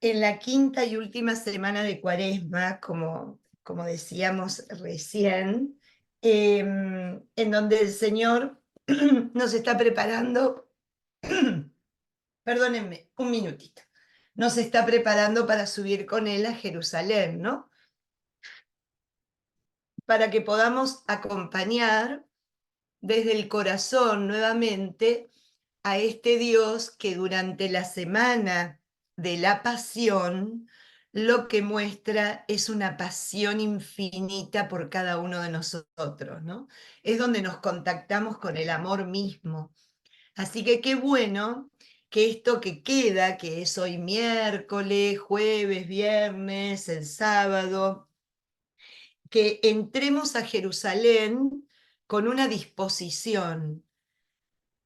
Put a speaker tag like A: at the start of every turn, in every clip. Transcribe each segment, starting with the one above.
A: En la quinta y última semana de Cuaresma, como decíamos recién, en donde el Señor nos está preparando, perdónenme, un minutito, nos está preparando para subir con Él a Jerusalén, ¿no? Para que podamos acompañar desde el corazón nuevamente a este Dios que durante la semana de la pasión lo que muestra es una pasión infinita por cada uno de nosotros, ¿no? Es donde nos contactamos con el amor mismo. Así que qué bueno que esto que queda, que es hoy miércoles, jueves, viernes, el sábado, que entremos a Jerusalén con una disposición,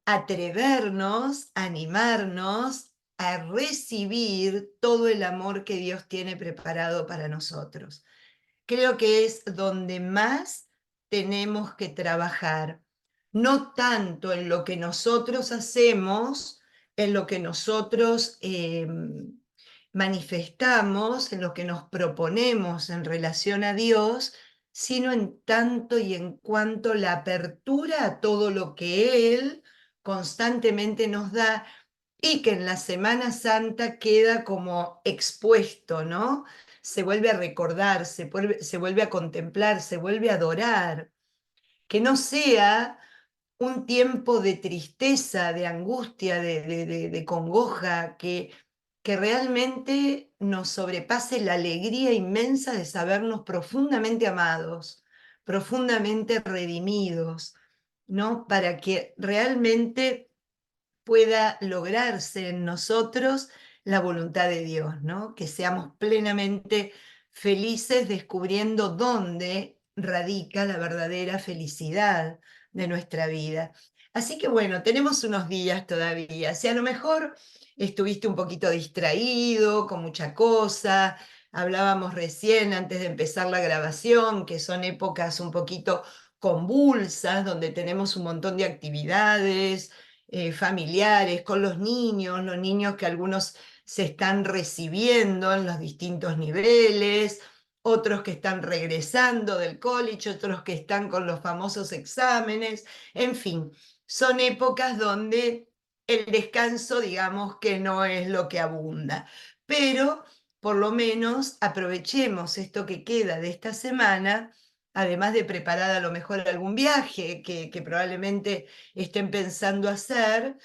A: atrevernos, animarnos a recibir todo el amor que Dios tiene preparado para nosotros. Creo que es donde más tenemos que trabajar, no tanto en lo que nosotros hacemos, en lo que nosotros manifestamos, en lo que nos proponemos en relación a Dios, sino en tanto y en cuanto la apertura a todo lo que Él constantemente nos da y que en la Semana Santa queda como expuesto, ¿no? Se vuelve a recordar, se vuelve a contemplar, se vuelve a adorar. Que no sea un tiempo de tristeza, de angustia, de congoja, que realmente nos sobrepase la alegría inmensa de sabernos profundamente amados, profundamente redimidos, ¿no? Para que realmente pueda lograrse en nosotros la voluntad de Dios, ¿no? Que seamos plenamente felices descubriendo dónde radica la verdadera felicidad de nuestra vida. Así que bueno, tenemos unos días todavía. Si a lo mejor estuviste un poquito distraído, con mucha cosa, hablábamos recién antes de empezar la grabación, que son épocas un poquito convulsas, donde tenemos un montón de actividades, familiares, con los niños que algunos se están recibiendo en los distintos niveles, otros que están regresando del college, otros que están con los famosos exámenes, en fin, son épocas donde el descanso, digamos que no es lo que abunda, pero por lo menos aprovechemos esto que queda de esta semana, además de preparar a lo mejor algún viaje que probablemente estén pensando hacer,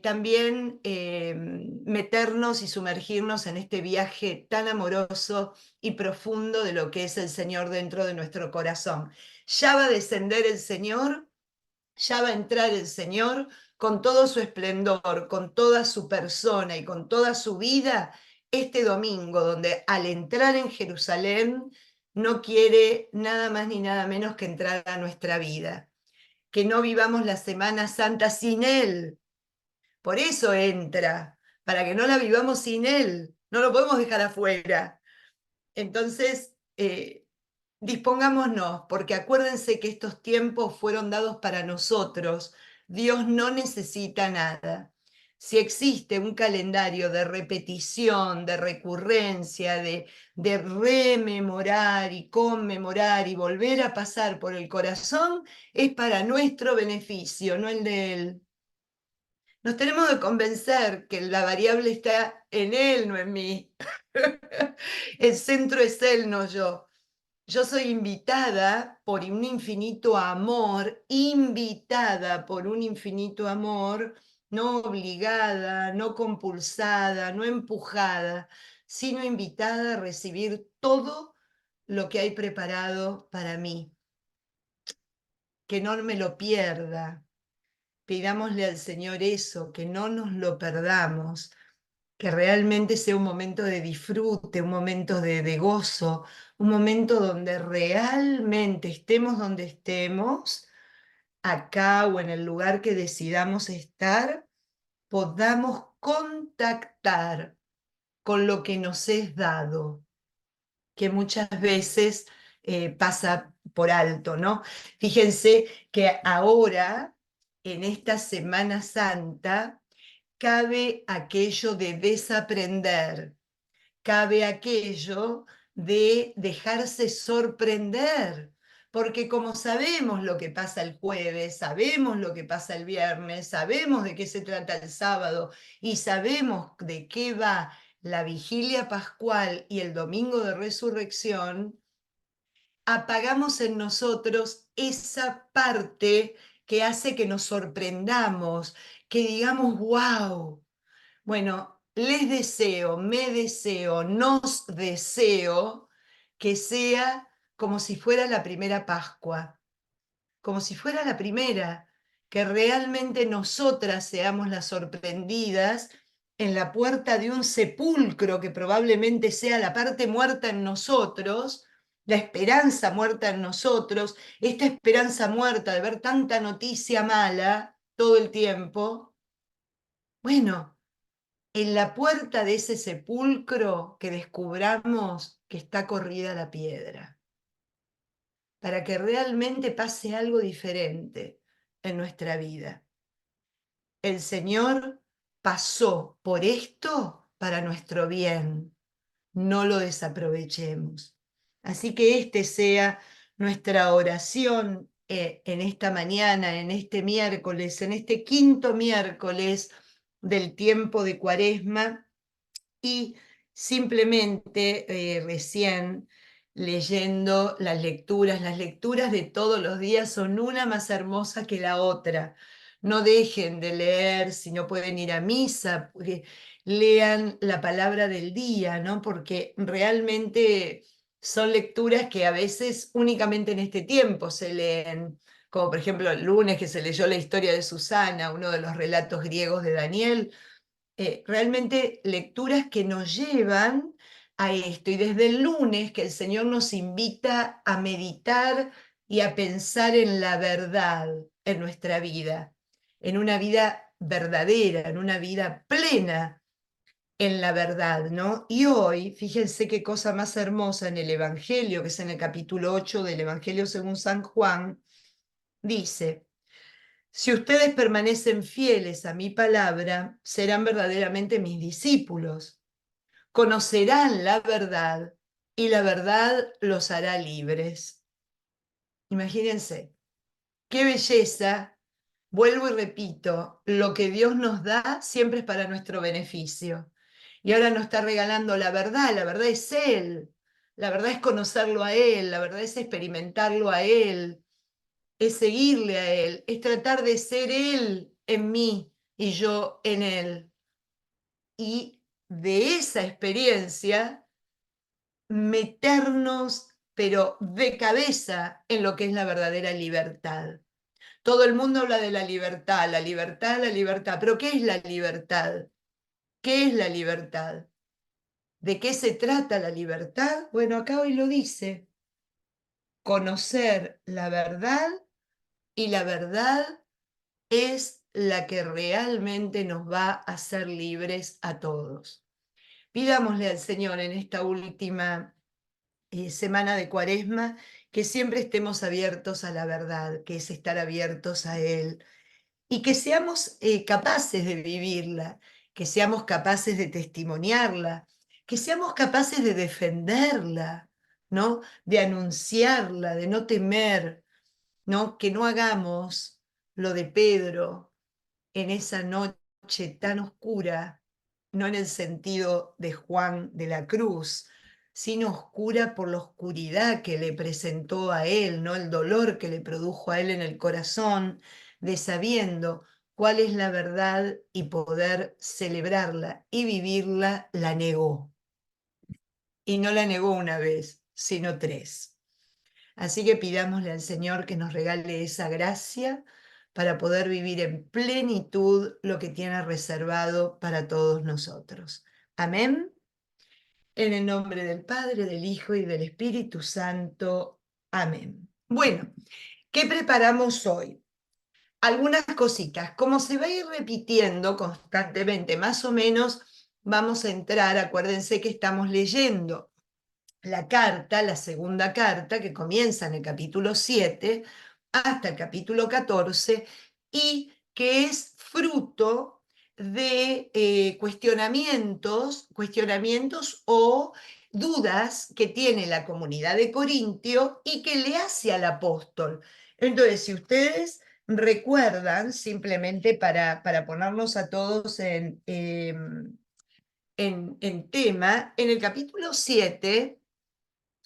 A: también meternos y sumergirnos en este viaje tan amoroso y profundo de lo que es el Señor dentro de nuestro corazón. Ya va a descender el Señor, ya va a entrar el Señor con todo su esplendor, con toda su persona y con toda su vida este domingo, donde al entrar en Jerusalén no quiere nada más ni nada menos que entrar a nuestra vida, que no vivamos la Semana Santa sin Él. Por eso entra, para que no la vivamos sin Él. No lo podemos dejar afuera. Entonces, dispongámonos, porque acuérdense que estos tiempos fueron dados para nosotros. Dios no necesita nada. Si existe un calendario de repetición, de recurrencia, de rememorar y conmemorar y volver a pasar por el corazón, es para nuestro beneficio, no el de Él. Nos tenemos que convencer que la variable está en Él, no en mí. El centro es Él, no yo. Yo soy invitada por un infinito amor, invitada por un infinito amor, no obligada, no compulsada, no empujada, sino invitada a recibir todo lo que hay preparado para mí. Que no me lo pierda. Pidámosle al Señor eso, que no nos lo perdamos, que realmente sea un momento de disfrute, un momento de gozo, un momento donde realmente estemos donde estemos, acá o en el lugar que decidamos estar, podamos contactar con lo que nos es dado, que muchas veces pasa por alto, ¿no? Fíjense que ahora en esta Semana Santa cabe aquello de desaprender, cabe aquello de dejarse sorprender, porque como sabemos lo que pasa el jueves, sabemos lo que pasa el viernes, sabemos de qué se trata el sábado y sabemos de qué va la vigilia pascual y el domingo de resurrección, apagamos en nosotros esa parte que hace que nos sorprendamos, que digamos, wow. Bueno, les deseo, me deseo, nos deseo que sea como si fuera la primera Pascua, como si fuera la primera, que realmente nosotras seamos las sorprendidas en la puerta de un sepulcro que probablemente sea la parte muerta en nosotros, la esperanza muerta en nosotros, esta esperanza muerta de ver tanta noticia mala todo el tiempo. Bueno, en la puerta de ese sepulcro que descubramos que está corrida la piedra, para que realmente pase algo diferente en nuestra vida. El Señor pasó por esto para nuestro bien, no lo desaprovechemos. Así que este sea nuestra oración en esta mañana, en este miércoles, en este quinto miércoles del tiempo de Cuaresma. Y simplemente recién leyendo las lecturas de todos los días son una más hermosa que la otra. No dejen de leer, si no pueden ir a misa, lean la palabra del día, ¿no? Porque realmente son lecturas que a veces únicamente en este tiempo se leen, como por ejemplo el lunes que se leyó la historia de Susana, uno de los relatos griegos de Daniel. Realmente lecturas que nos llevan a esto. Y desde el lunes que el Señor nos invita a meditar y a pensar en la verdad en nuestra vida, en una vida verdadera, en una vida plena en la verdad, ¿no? Y hoy, fíjense qué cosa más hermosa en el Evangelio, que es en el capítulo 8 del Evangelio según San Juan, dice: si ustedes permanecen fieles a mi palabra, serán verdaderamente mis discípulos. Conocerán la verdad y la verdad los hará libres. Imagínense, qué belleza. Vuelvo y repito, lo que Dios nos da siempre es para nuestro beneficio. Y ahora nos está regalando la verdad es Él, la verdad es conocerlo a Él, la verdad es experimentarlo a Él, es seguirle a Él, es tratar de ser Él en mí y yo en Él. Y de esa experiencia, meternos, pero de cabeza, en lo que es la verdadera libertad. Todo el mundo habla de la libertad, la libertad, la libertad, pero ¿qué es la libertad? ¿Qué es la libertad? ¿De qué se trata la libertad? Bueno, acá hoy lo dice: conocer la verdad, y la verdad es la que realmente nos va a hacer libres a todos. Pidámosle al Señor en esta última semana de Cuaresma que siempre estemos abiertos a la verdad, que es estar abiertos a Él, y que seamos capaces de vivirla, que seamos capaces de testimoniarla, que seamos capaces de defenderla, ¿no? De anunciarla, de no temer, ¿no? Que no hagamos lo de Pedro en esa noche tan oscura, no en el sentido de Juan de la Cruz, sino oscura por la oscuridad que le presentó a él, ¿no? El dolor que le produjo a él en el corazón, de sabiendo cuál es la verdad y poder celebrarla y vivirla, la negó. Y no la negó una vez, sino tres. Así que pidámosle al Señor que nos regale esa gracia para poder vivir en plenitud lo que tiene reservado para todos nosotros. Amén. En el nombre del Padre, del Hijo y del Espíritu Santo. Amén. Bueno, ¿qué preparamos hoy? Algunas cositas. Como se va a ir repitiendo constantemente, más o menos vamos a entrar, acuérdense que estamos leyendo la carta, la segunda carta, que comienza en el capítulo 7 hasta el capítulo 14, y que es fruto de cuestionamientos o dudas que tiene la comunidad de Corintio y que le hace al apóstol. Entonces, si ustedes recuerdan, simplemente para ponernos a todos en tema, en el capítulo 7,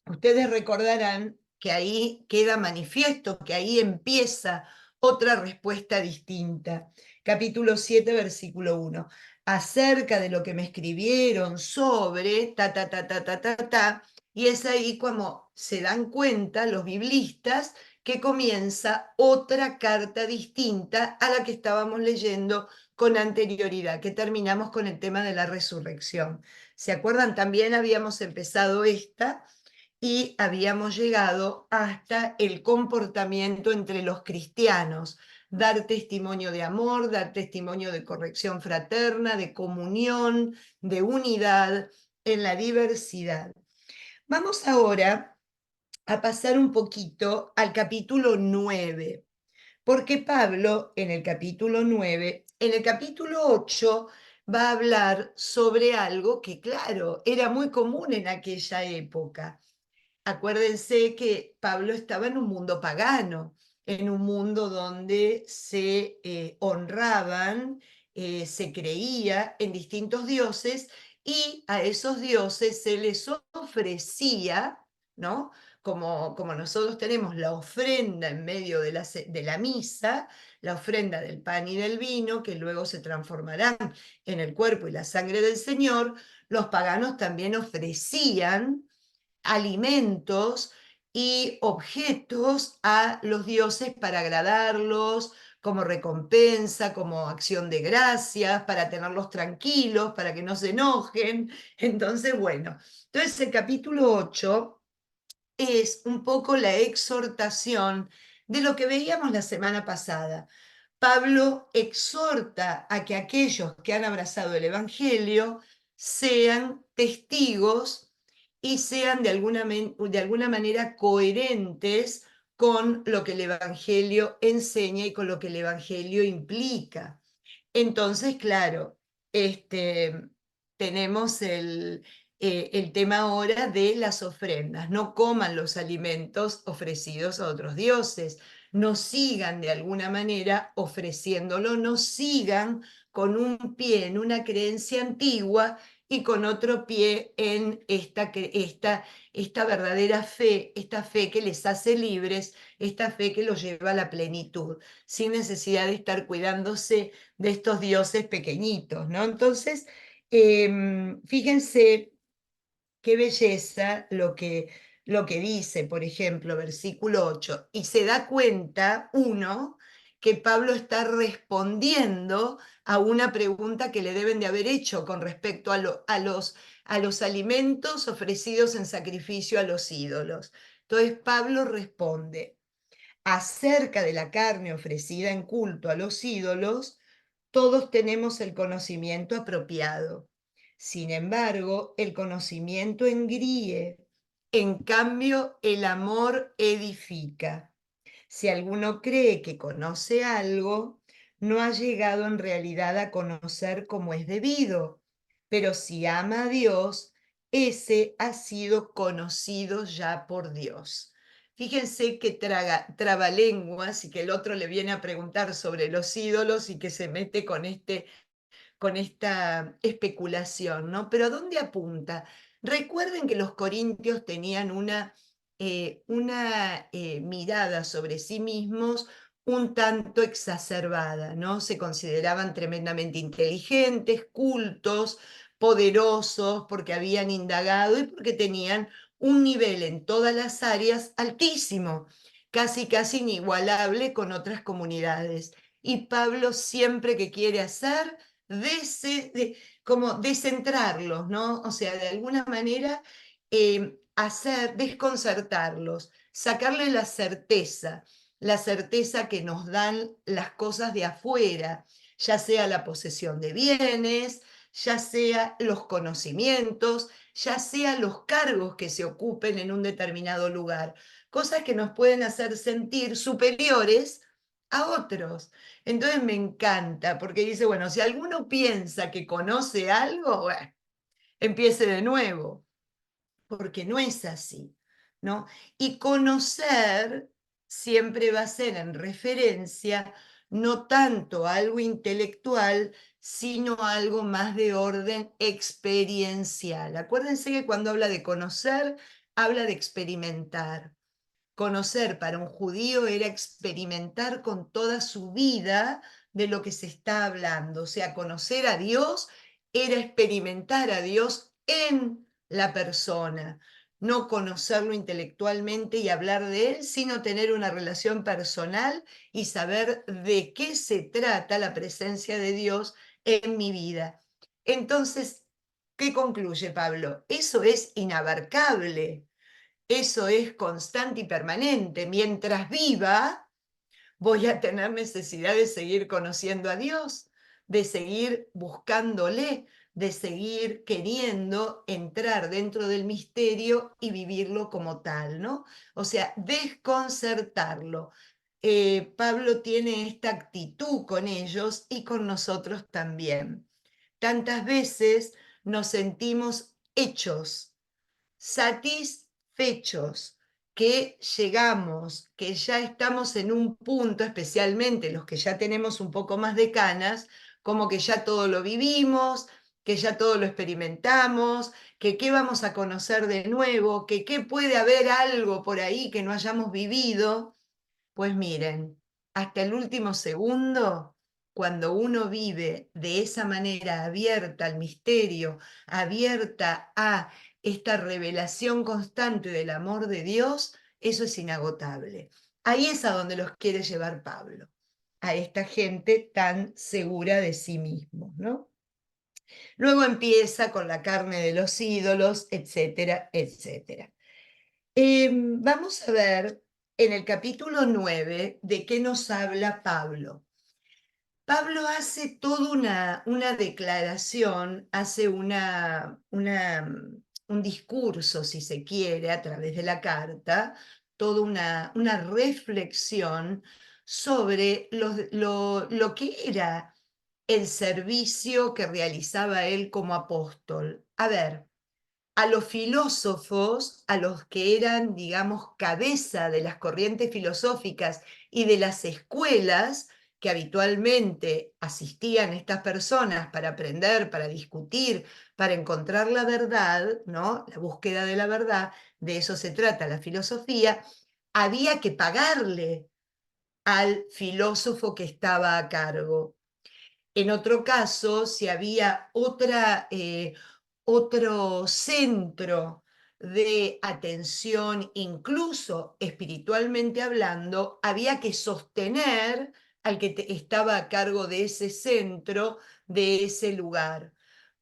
A: ustedes recordarán que ahí queda manifiesto, que ahí empieza otra respuesta distinta. Capítulo 7, versículo 1. Acerca de lo que me escribieron sobre ta, ta, ta, ta, ta, ta, ta, y es ahí como se dan cuenta los biblistas que comienza otra carta distinta a la que estábamos leyendo con anterioridad, que terminamos con el tema de la resurrección. ¿Se acuerdan? También habíamos empezado esta y habíamos llegado hasta el comportamiento entre los cristianos, dar testimonio de amor, dar testimonio de corrección fraterna, de comunión, de unidad en la diversidad. Vamos ahora a pasar un poquito al capítulo 9, porque Pablo en el capítulo 9, en el capítulo 8 va a hablar sobre algo que, claro, era muy común en aquella época. Acuérdense que Pablo estaba en un mundo pagano, en un mundo donde se honraban, se creía en distintos dioses y a esos dioses se les ofrecía, ¿no? Como nosotros tenemos la ofrenda en medio de la misa, la ofrenda del pan y del vino, que luego se transformarán en el cuerpo y la sangre del Señor, los paganos también ofrecían alimentos y objetos a los dioses para agradarlos, como recompensa, como acción de gracias, para tenerlos tranquilos, para que no se enojen. Entonces, bueno, entonces el capítulo 8 es un poco la exhortación de lo que veíamos la semana pasada. Pablo exhorta a que aquellos que han abrazado el Evangelio sean testigos y sean de alguna manera coherentes con lo que el Evangelio enseña y con lo que el Evangelio implica. Entonces, claro, tenemos el tema ahora de las ofrendas. No coman los alimentos ofrecidos a otros dioses, no sigan de alguna manera ofreciéndolo, no sigan con un pie en una creencia antigua y con otro pie en esta verdadera fe, esta fe que les hace libres, esta fe que los lleva a la plenitud, sin necesidad de estar cuidándose de estos dioses pequeñitos, ¿no? Entonces, fíjense qué belleza lo que dice, por ejemplo, versículo 8, y se da cuenta uno que Pablo está respondiendo a una pregunta que le deben de haber hecho con respecto a los alimentos ofrecidos en sacrificio a los ídolos. Entonces Pablo responde, acerca de la carne ofrecida en culto a los ídolos, todos tenemos el conocimiento apropiado. Sin embargo, el conocimiento engríe, en cambio, el amor edifica. Si alguno cree que conoce algo, no ha llegado en realidad a conocer como es debido, pero si ama a Dios, ese ha sido conocido ya por Dios. Fíjense que trabalenguas y que el otro le viene a preguntar sobre los ídolos y que se mete con esta especulación, ¿no? Pero ¿a dónde apunta? Recuerden que los corintios tenían una mirada sobre sí mismos un tanto exacerbada, ¿no? Se consideraban tremendamente inteligentes, cultos, poderosos, porque habían indagado y porque tenían un nivel en todas las áreas altísimo, casi inigualable con otras comunidades. Y Pablo siempre que quiere hacer como descentrarlos, ¿no? O sea, de alguna manera desconcertarlos, sacarle la certeza que nos dan las cosas de afuera, ya sea la posesión de bienes, ya sea los conocimientos, ya sea los cargos que se ocupen en un determinado lugar, cosas que nos pueden hacer sentir superiores a otros. Entonces me encanta, porque dice, bueno, si alguno piensa que conoce algo, bueno, empiece de nuevo, porque no es así, ¿no? Y conocer siempre va a ser en referencia no tanto a algo intelectual, sino a algo más de orden experiencial. Acuérdense que cuando habla de conocer, habla de experimentar. Conocer para un judío era experimentar con toda su vida de lo que se está hablando. O sea, conocer a Dios era experimentar a Dios en la persona, no conocerlo intelectualmente y hablar de él, sino tener una relación personal y saber de qué se trata la presencia de Dios en mi vida. Entonces, ¿qué concluye Pablo? Eso es inabarcable. Eso es constante y permanente. Mientras viva, voy a tener necesidad de seguir conociendo a Dios, de seguir buscándole, de seguir queriendo entrar dentro del misterio y vivirlo como tal, ¿no? O sea, desconcertarlo. Pablo tiene esta actitud con ellos y con nosotros también. Tantas veces nos sentimos hechos, satisfechos, que llegamos, que ya estamos en un punto, especialmente los que ya tenemos un poco más de canas, como que ya todo lo vivimos, que ya todo lo experimentamos, que qué vamos a conocer de nuevo, que qué puede haber algo por ahí que no hayamos vivido. Pues miren, hasta el último segundo, cuando uno vive de esa manera abierta al misterio, abierta a esta revelación constante del amor de Dios, eso es inagotable. Ahí es a donde los quiere llevar Pablo, a esta gente tan segura de sí mismos, ¿no? Luego empieza con la carne de los ídolos, etcétera, etcétera. Vamos a ver en el capítulo 9 de qué nos habla Pablo. Pablo hace toda una declaración, hace un discurso, si se quiere, a través de la carta, toda una reflexión sobre lo que era el servicio que realizaba él como apóstol. A ver, a los filósofos, a los que eran, digamos, cabeza de las corrientes filosóficas y de las escuelas que habitualmente asistían estas personas para aprender, para discutir, para encontrar la verdad, ¿no? La búsqueda de la verdad, de eso se trata la filosofía, había que pagarle al filósofo que estaba a cargo. En otro caso, si había otro centro de atención, incluso espiritualmente hablando, había que sostener al que estaba a cargo de ese centro, de ese lugar.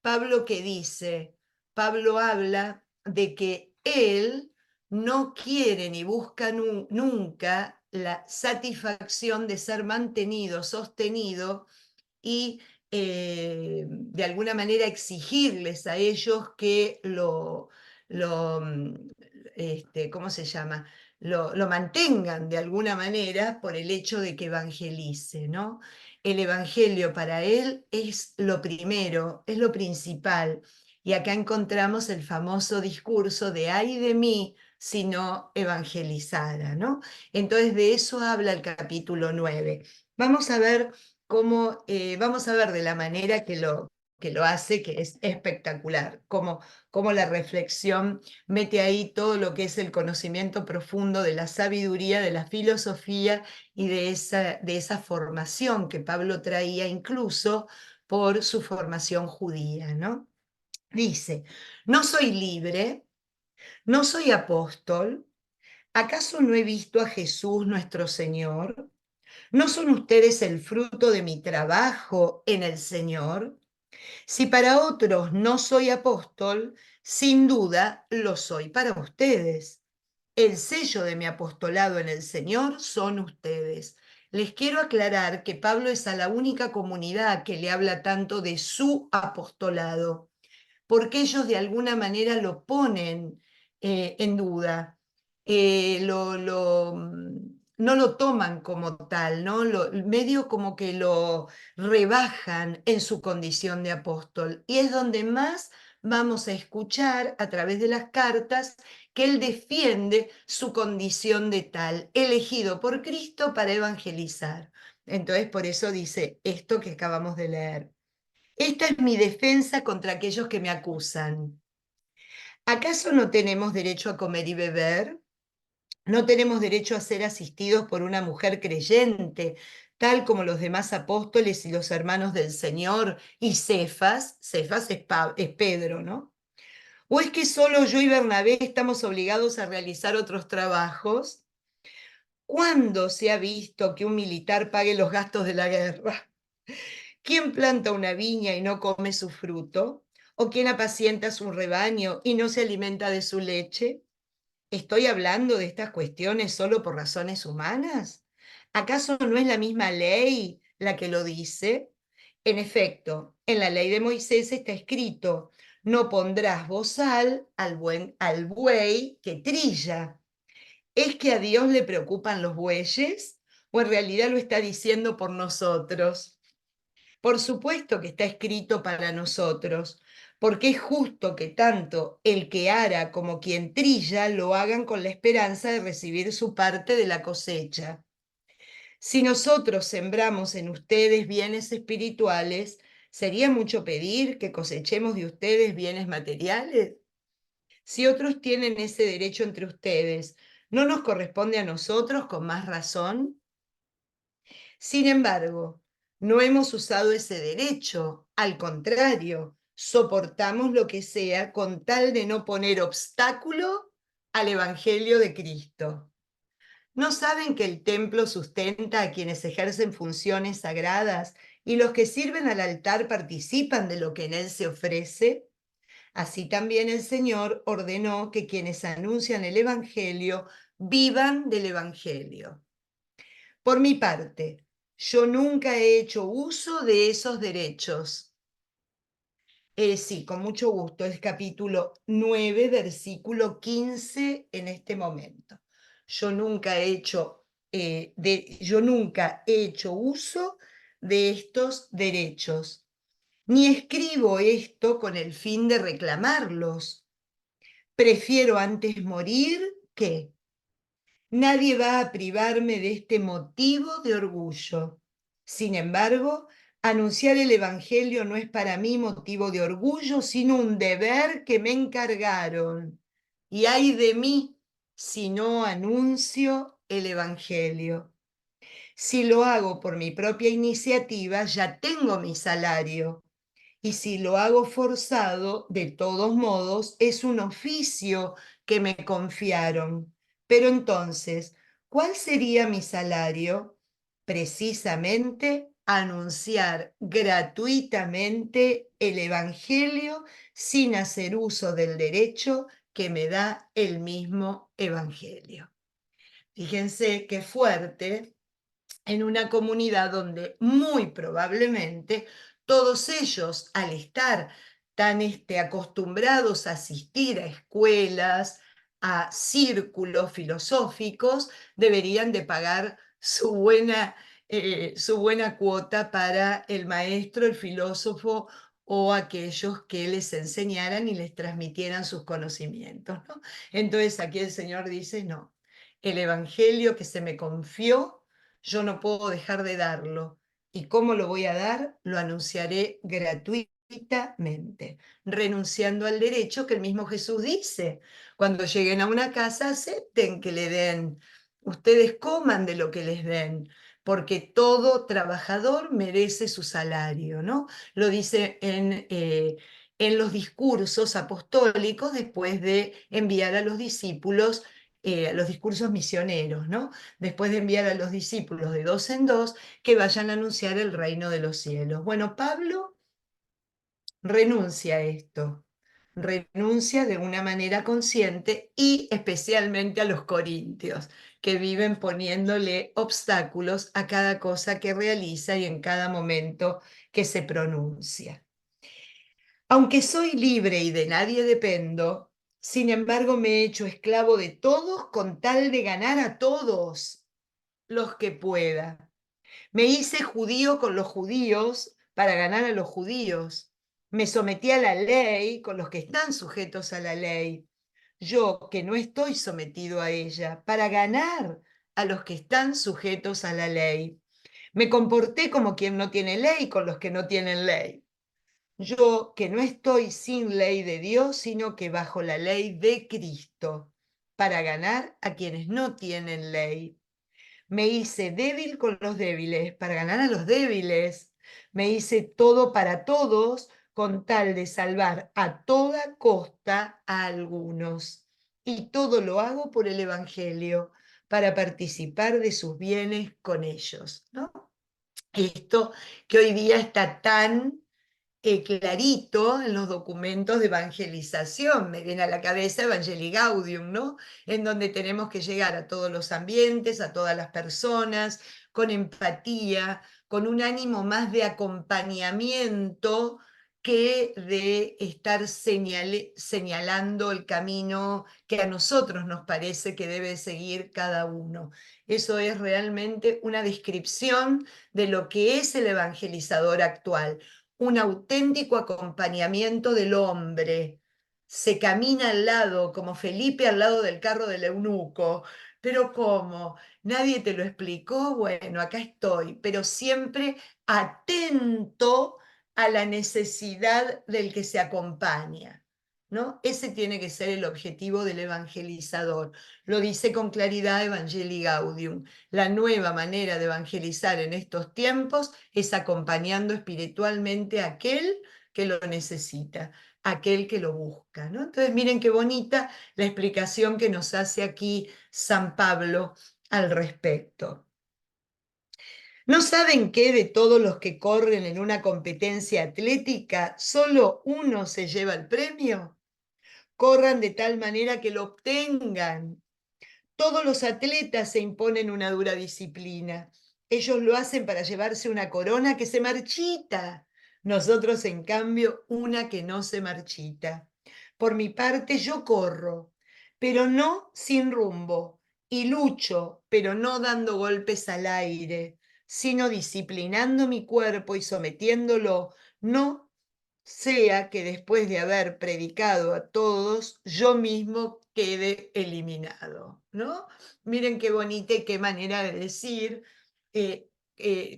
A: Pablo, ¿qué dice? Pablo habla de que él no quiere ni busca nunca la satisfacción de ser mantenido, sostenido y de alguna manera exigirles a ellos que ¿cómo se llama? Lo mantengan de alguna manera por el hecho de que evangelice, ¿no? El evangelio para él es lo primero, es lo principal. Y acá encontramos el famoso discurso de ay de mí si no evangelizara, ¿no? Entonces de eso habla el capítulo 9. Vamos a ver vamos a ver de la manera que lo hace, que es espectacular, cómo la reflexión mete ahí todo lo que es el conocimiento profundo de la sabiduría, de la filosofía y de esa formación que Pablo traía incluso por su formación judía, ¿no? Dice, no soy libre, no soy apóstol, ¿acaso no he visto a Jesús nuestro Señor? ¿No son ustedes el fruto de mi trabajo en el Señor? Si para otros no soy apóstol, sin duda lo soy para ustedes. El sello de mi apostolado en el Señor son ustedes. Les quiero aclarar que Pablo es a la única comunidad que le habla tanto de su apostolado, porque ellos de alguna manera lo ponen en duda. Eh, lo, lo, no lo toman como tal, ¿no? Medio como que lo rebajan en su condición de apóstol. Y es donde más vamos a escuchar a través de las cartas que él defiende su condición de tal, elegido por Cristo para evangelizar. Entonces, por eso dice esto que acabamos de leer. Esta es mi defensa contra aquellos que me acusan. ¿Acaso no tenemos derecho a comer y beber? ¿No tenemos derecho a ser asistidos por una mujer creyente, tal como los demás apóstoles y los hermanos del Señor y Cefas? Cefas es Pedro, ¿no? ¿O es que solo yo y Bernabé estamos obligados a realizar otros trabajos? ¿Cuándo se ha visto que un militar pague los gastos de la guerra? ¿Quién planta una viña y no come su fruto? ¿O quién apacienta su rebaño y no se alimenta de su leche? ¿Estoy hablando de estas cuestiones solo por razones humanas? ¿Acaso no es la misma ley la que lo dice? En efecto, en la ley de Moisés está escrito, no pondrás bozal al buey que trilla. ¿Es que a Dios le preocupan los bueyes? ¿O en realidad lo está diciendo por nosotros? Por supuesto que está escrito para nosotros, porque es justo que tanto el que ara como quien trilla lo hagan con la esperanza de recibir su parte de la cosecha. Si nosotros sembramos en ustedes bienes espirituales, ¿sería mucho pedir que cosechemos de ustedes bienes materiales? Si otros tienen ese derecho entre ustedes, ¿no nos corresponde a nosotros con más razón? Sin embargo, no hemos usado ese derecho, al contrario, soportamos lo que sea con tal de no poner obstáculo al Evangelio de Cristo. ¿No saben que el templo sustenta a quienes ejercen funciones sagradas y los que sirven al altar participan de lo que en él se ofrece? Así también el Señor ordenó que quienes anuncian el Evangelio vivan del Evangelio. Por mi parte, yo nunca he hecho uso de esos derechos. Sí, con mucho gusto. Es capítulo 9, versículo 15 en este momento. Yo nunca he hecho uso de estos derechos, ni escribo esto con el fin de reclamarlos. Prefiero antes morir que nadie va a privarme de este motivo de orgullo. Sin embargo, anunciar el Evangelio no es para mí motivo de orgullo, sino un deber que me encargaron. Y ay de mí si no anuncio el Evangelio. Si lo hago por mi propia iniciativa, ya tengo mi salario. Y si lo hago forzado, de todos modos, es un oficio que me confiaron. Pero entonces, ¿cuál sería mi salario? Precisamente anunciar gratuitamente el Evangelio sin hacer uso del derecho que me da el mismo Evangelio. Fíjense qué fuerte en una comunidad donde muy probablemente todos ellos, al estar tan acostumbrados a asistir a escuelas, a círculos filosóficos, deberían de pagar su buena cuota para el maestro, el filósofo o aquellos que les enseñaran y les transmitieran sus conocimientos, ¿no? Entonces aquí el Señor dice, no, el evangelio que se me confió yo no puedo dejar de darlo. ¿Y cómo lo voy a dar? Lo anunciaré gratuitamente, renunciando al derecho que el mismo Jesús dice. Cuando lleguen a una casa, acepten que le den. Ustedes coman de lo que les den, porque todo trabajador merece su salario, ¿no? Lo dice en los discursos apostólicos después de enviar a los discípulos, los discursos misioneros, ¿no? Después de enviar a los discípulos de dos en dos, que vayan a anunciar el reino de los cielos. Bueno, Pablo renuncia a esto, renuncia de una manera consciente y especialmente a los corintios, que viven poniéndole obstáculos a cada cosa que realiza y en cada momento que se pronuncia. Aunque soy libre y de nadie dependo, sin embargo me he hecho esclavo de todos con tal de ganar a todos. los que pueda. Me hice judío con los judíos para ganar a los judíos. Me sometí a la ley con los que están sujetos a la ley. Yo, que no estoy sometido a ella, para ganar a los que están sujetos a la ley. Me comporté como quien no tiene ley con los que no tienen ley. Yo, que no estoy sin ley de Dios, sino que bajo la ley de Cristo, para ganar a quienes no tienen ley. Me hice débil con los débiles para ganar a los débiles. Me hice todo para todos con tal de salvar a toda costa a algunos. Y todo lo hago por el Evangelio, para participar de sus bienes con ellos, ¿no? Esto que hoy día está tan clarito en los documentos de evangelización. Me viene a la cabeza Evangelii Gaudium, ¿no? En donde tenemos que llegar a todos los ambientes, a todas las personas, con empatía, con un ánimo más de acompañamiento que de estar señalando el camino que a nosotros nos parece que debe seguir cada uno. Eso es realmente una descripción de lo que es el evangelizador actual, un auténtico acompañamiento del hombre. Se camina al lado, como Felipe al lado del carro del eunuco. Pero ¿cómo? ¿Nadie te lo explicó? Bueno, acá estoy, pero siempre atento a la necesidad del que se acompaña, ¿no? Ese tiene que ser el objetivo del evangelizador. Lo dice con claridad Evangelii Gaudium. La nueva manera de evangelizar en estos tiempos es acompañando espiritualmente a aquel que lo necesita, aquel que lo busca, ¿no? Entonces, miren qué bonita la explicación que nos hace aquí San Pablo al respecto. ¿No saben que de todos los que corren en una competencia atlética, solo uno se lleva el premio? Corran de tal manera que lo obtengan. Todos los atletas se imponen una dura disciplina. Ellos lo hacen para llevarse una corona que se marchita. Nosotros, en cambio, una que no se marchita. Por mi parte, yo corro, pero no sin rumbo, y lucho, pero no dando golpes al aire, sino disciplinando mi cuerpo y sometiéndolo, no sea que después de haber predicado a todos, yo mismo quede eliminado, ¿no? Miren qué bonita y qué manera de decir,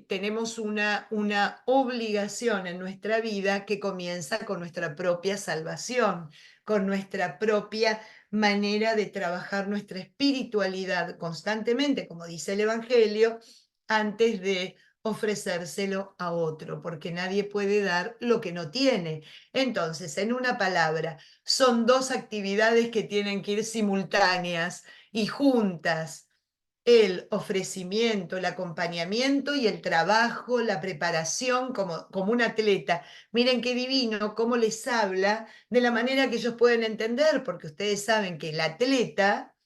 A: tenemos una obligación en nuestra vida que comienza con nuestra propia salvación, con nuestra propia manera de trabajar nuestra espiritualidad constantemente, como dice el Evangelio, antes de ofrecérselo a otro, porque nadie puede dar lo que no tiene. Entonces, en una palabra, son dos actividades que tienen que ir simultáneas y juntas: el ofrecimiento, el acompañamiento y el trabajo, la preparación como un atleta. Miren qué divino cómo les habla de la manera que ellos pueden entender, porque ustedes saben que el atleta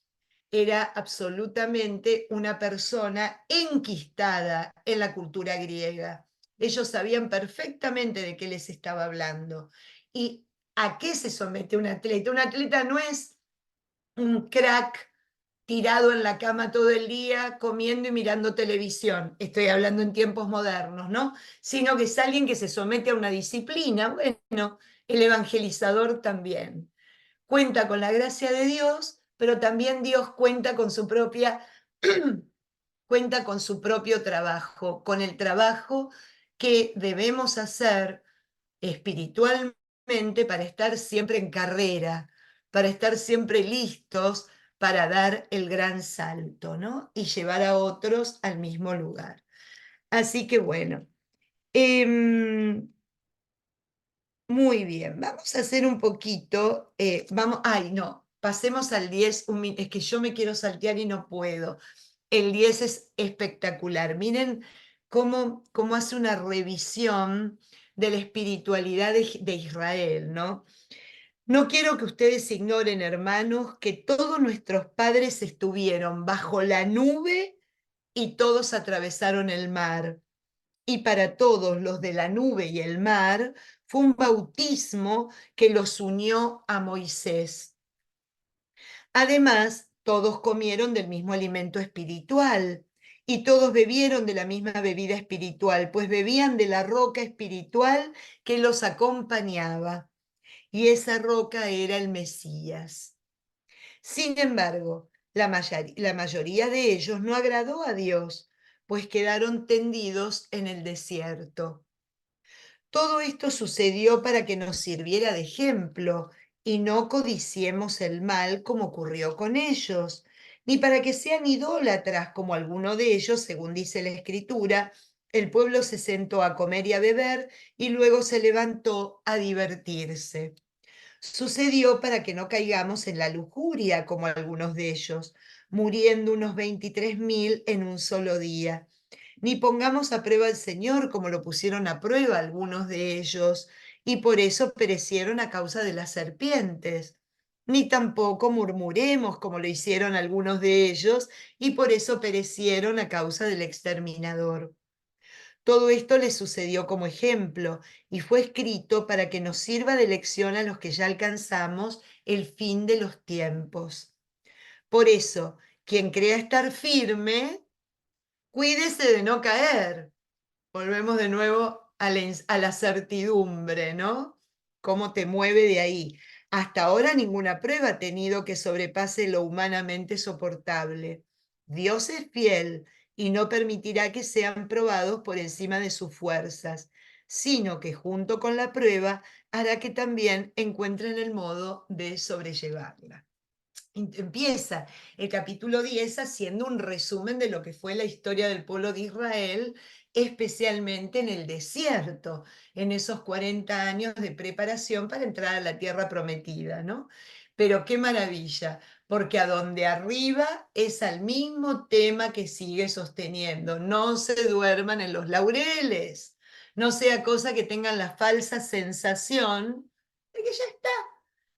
A: era absolutamente una persona enquistada en la cultura griega. Ellos sabían perfectamente de qué les estaba hablando. ¿Y a qué se somete un atleta? Un atleta no es un crack tirado en la cama todo el día comiendo y mirando televisión. Estoy hablando en tiempos modernos, ¿no? Sino que es alguien que se somete a una disciplina. Bueno, el evangelizador también cuenta con la gracia de Dios, pero también Dios cuenta con su cuenta con su propio trabajo, con el trabajo que debemos hacer espiritualmente para estar siempre en carrera, para estar siempre listos para dar el gran salto, ¿no? Y llevar a otros al mismo lugar. Así que bueno, muy bien, vamos a hacer un poquito, ay no, pasemos al 10, es que yo me quiero saltear y no puedo. El 10 es espectacular. Miren cómo hace una revisión de la espiritualidad de Israel, ¿no? No quiero que ustedes ignoren, hermanos, que todos nuestros padres estuvieron bajo la nube y todos atravesaron el mar. Y para todos los de la nube y el mar fue un bautismo que los unió a Moisés. Además, todos comieron del mismo alimento espiritual Y todos bebieron de la misma bebida espiritual, pues bebían de la roca espiritual que los acompañaba. Y esa roca era el Mesías. Sin embargo, la mayoría de ellos no agradó a Dios, pues quedaron tendidos en el desierto. Todo esto sucedió para que nos sirviera de ejemplo y no codiciemos el mal como ocurrió con ellos, ni para que sean idólatras como alguno de ellos, según dice la Escritura. El pueblo se sentó a comer y a beber y luego se levantó a divertirse. Sucedió para que no caigamos en la lujuria como algunos de ellos, muriendo unos 23.000 en un solo día. Ni pongamos a prueba al Señor como lo pusieron a prueba algunos de ellos, y por eso perecieron a causa de las serpientes. Ni tampoco murmuremos como lo hicieron algunos de ellos, y por eso perecieron a causa del exterminador. Todo esto le sucedió como ejemplo y fue escrito para que nos sirva de lección a los que ya alcanzamos el fin de los tiempos. Por eso, quien crea estar firme, cuídese de no caer. Volvemos de nuevo a la certidumbre, ¿no? ¿Cómo te mueve de ahí? Hasta ahora ninguna prueba ha tenido que sobrepase lo humanamente soportable. Dios es fiel y no permitirá que sean probados por encima de sus fuerzas, sino que junto con la prueba hará que también encuentren el modo de sobrellevarla. Empieza el capítulo 10 haciendo un resumen de lo que fue la historia del pueblo de Israel, especialmente en el desierto, en esos 40 años de preparación para entrar a la tierra prometida, ¿no? Pero qué maravilla, porque a donde arriba es al mismo tema que sigue sosteniendo. No se duerman en los laureles, no sea cosa que tengan la falsa sensación de que ya está,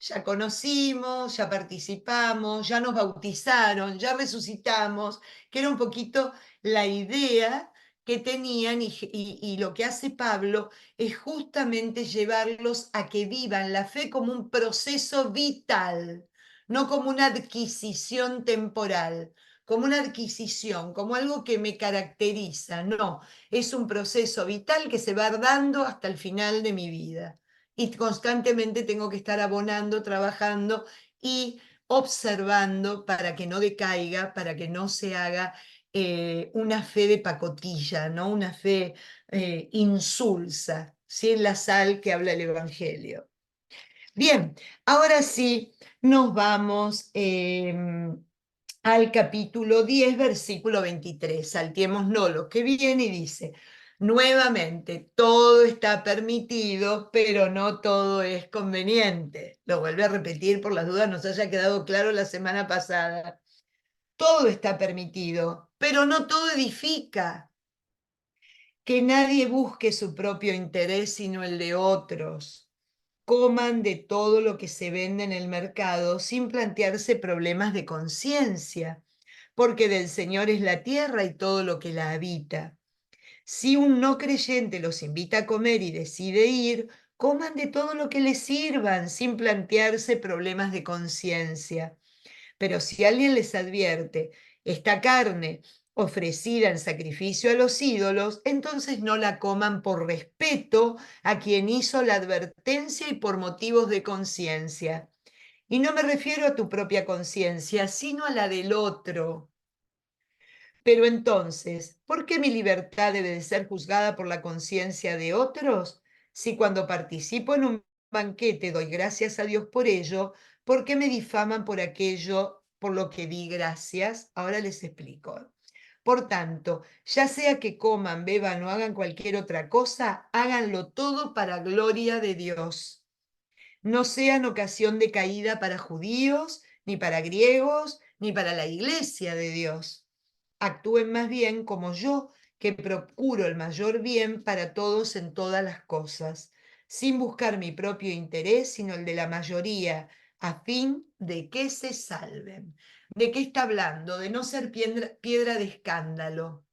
A: ya conocimos, ya participamos, ya nos bautizaron, ya resucitamos, que era un poquito la idea que tenían y lo que hace Pablo es justamente llevarlos a que vivan la fe como un proceso vital, no como una adquisición temporal, como una adquisición, como algo que me caracteriza, no, es un proceso vital que se va dando hasta el final de mi vida y constantemente tengo que estar abonando, trabajando y observando para que no decaiga, para que no se haga una fe de pacotilla, ¿no? Una fe insulsa, sin la sal que habla el Evangelio. Bien, ahora sí nos vamos al capítulo 10, versículo 23. Saltémonos lo que viene y dice, nuevamente, todo está permitido, pero no todo es conveniente. Lo vuelve a repetir por las dudas, nos haya quedado claro la semana pasada. Todo está permitido, pero no todo edifica. Que nadie busque su propio interés, sino el de otros. Coman de todo lo que se vende en el mercado sin plantearse problemas de conciencia, porque del Señor es la tierra y todo lo que la habita. Si un no creyente los invita a comer y decide ir, coman de todo lo que les sirvan sin plantearse problemas de conciencia. Pero si alguien les advierte, esta carne ofrecida en sacrificio a los ídolos, entonces no la coman por respeto a quien hizo la advertencia y por motivos de conciencia. Y no me refiero a tu propia conciencia, sino a la del otro. Pero entonces, ¿por qué mi libertad debe de ser juzgada por la conciencia de otros? Si cuando participo en un banquete doy gracias a Dios por ello, ¿por qué me difaman por aquello por lo que di gracias? Ahora les explico. Por tanto, ya sea que coman, beban o hagan cualquier otra cosa, háganlo todo para gloria de Dios. No sean ocasión de caída para judíos, ni para griegos, ni para la iglesia de Dios. Actúen más bien como yo, que procuro el mayor bien para todos en todas las cosas, sin buscar mi propio interés, sino el de la mayoría, a fin de que se salven. ¿De qué está hablando? De no ser piedra de escándalo,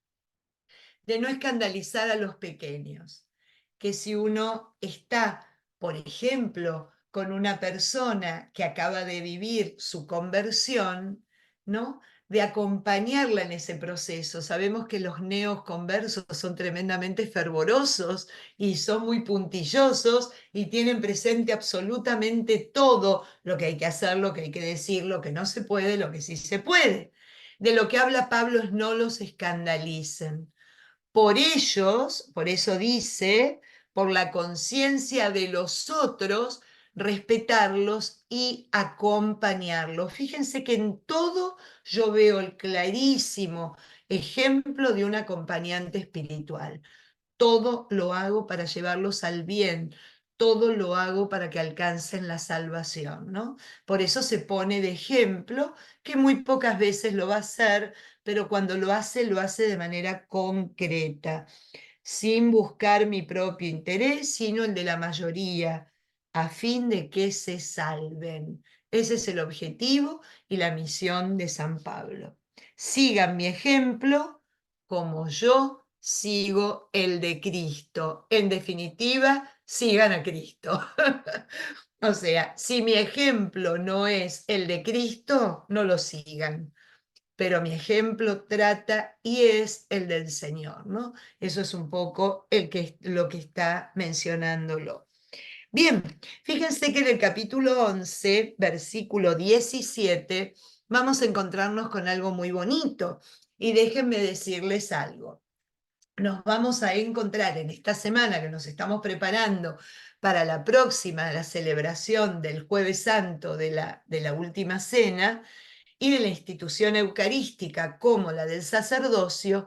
A: de no escandalizar a los pequeños. Que si uno está, por ejemplo, con una persona que acaba de vivir su conversión, ¿no? de acompañarla en ese proceso. Sabemos que los neos conversos son tremendamente fervorosos y son muy puntillosos y tienen presente absolutamente todo lo que hay que hacer, lo que hay que decir, lo que no se puede, lo que sí se puede. De lo que habla Pablo es no los escandalicen. Por ellos, por eso dice, por la conciencia de los otros, respetarlos y acompañarlos. Fíjense que en todo yo veo el clarísimo ejemplo de un acompañante espiritual. Todo lo hago para llevarlos al bien, todo lo hago para que alcancen la salvación, ¿no? Por eso se pone de ejemplo, que muy pocas veces lo va a hacer, pero cuando lo hace de manera concreta, sin buscar mi propio interés, sino el de la mayoría, a fin de que se salven. Ese es el objetivo y la misión de San Pablo. Sigan mi ejemplo como yo sigo el de Cristo. En definitiva, sigan a Cristo. O sea, si mi ejemplo no es el de Cristo, no lo sigan, pero mi ejemplo trata y es el del Señor, ¿no? Eso es un poco lo que está mencionándolo. Bien, fíjense que en el capítulo 11, versículo 17, vamos a encontrarnos con algo muy bonito. Y déjenme decirles algo. Nos vamos a encontrar en esta semana que nos estamos preparando para la próxima, la celebración del Jueves Santo de la Última Cena, y de la institución eucarística como la del sacerdocio,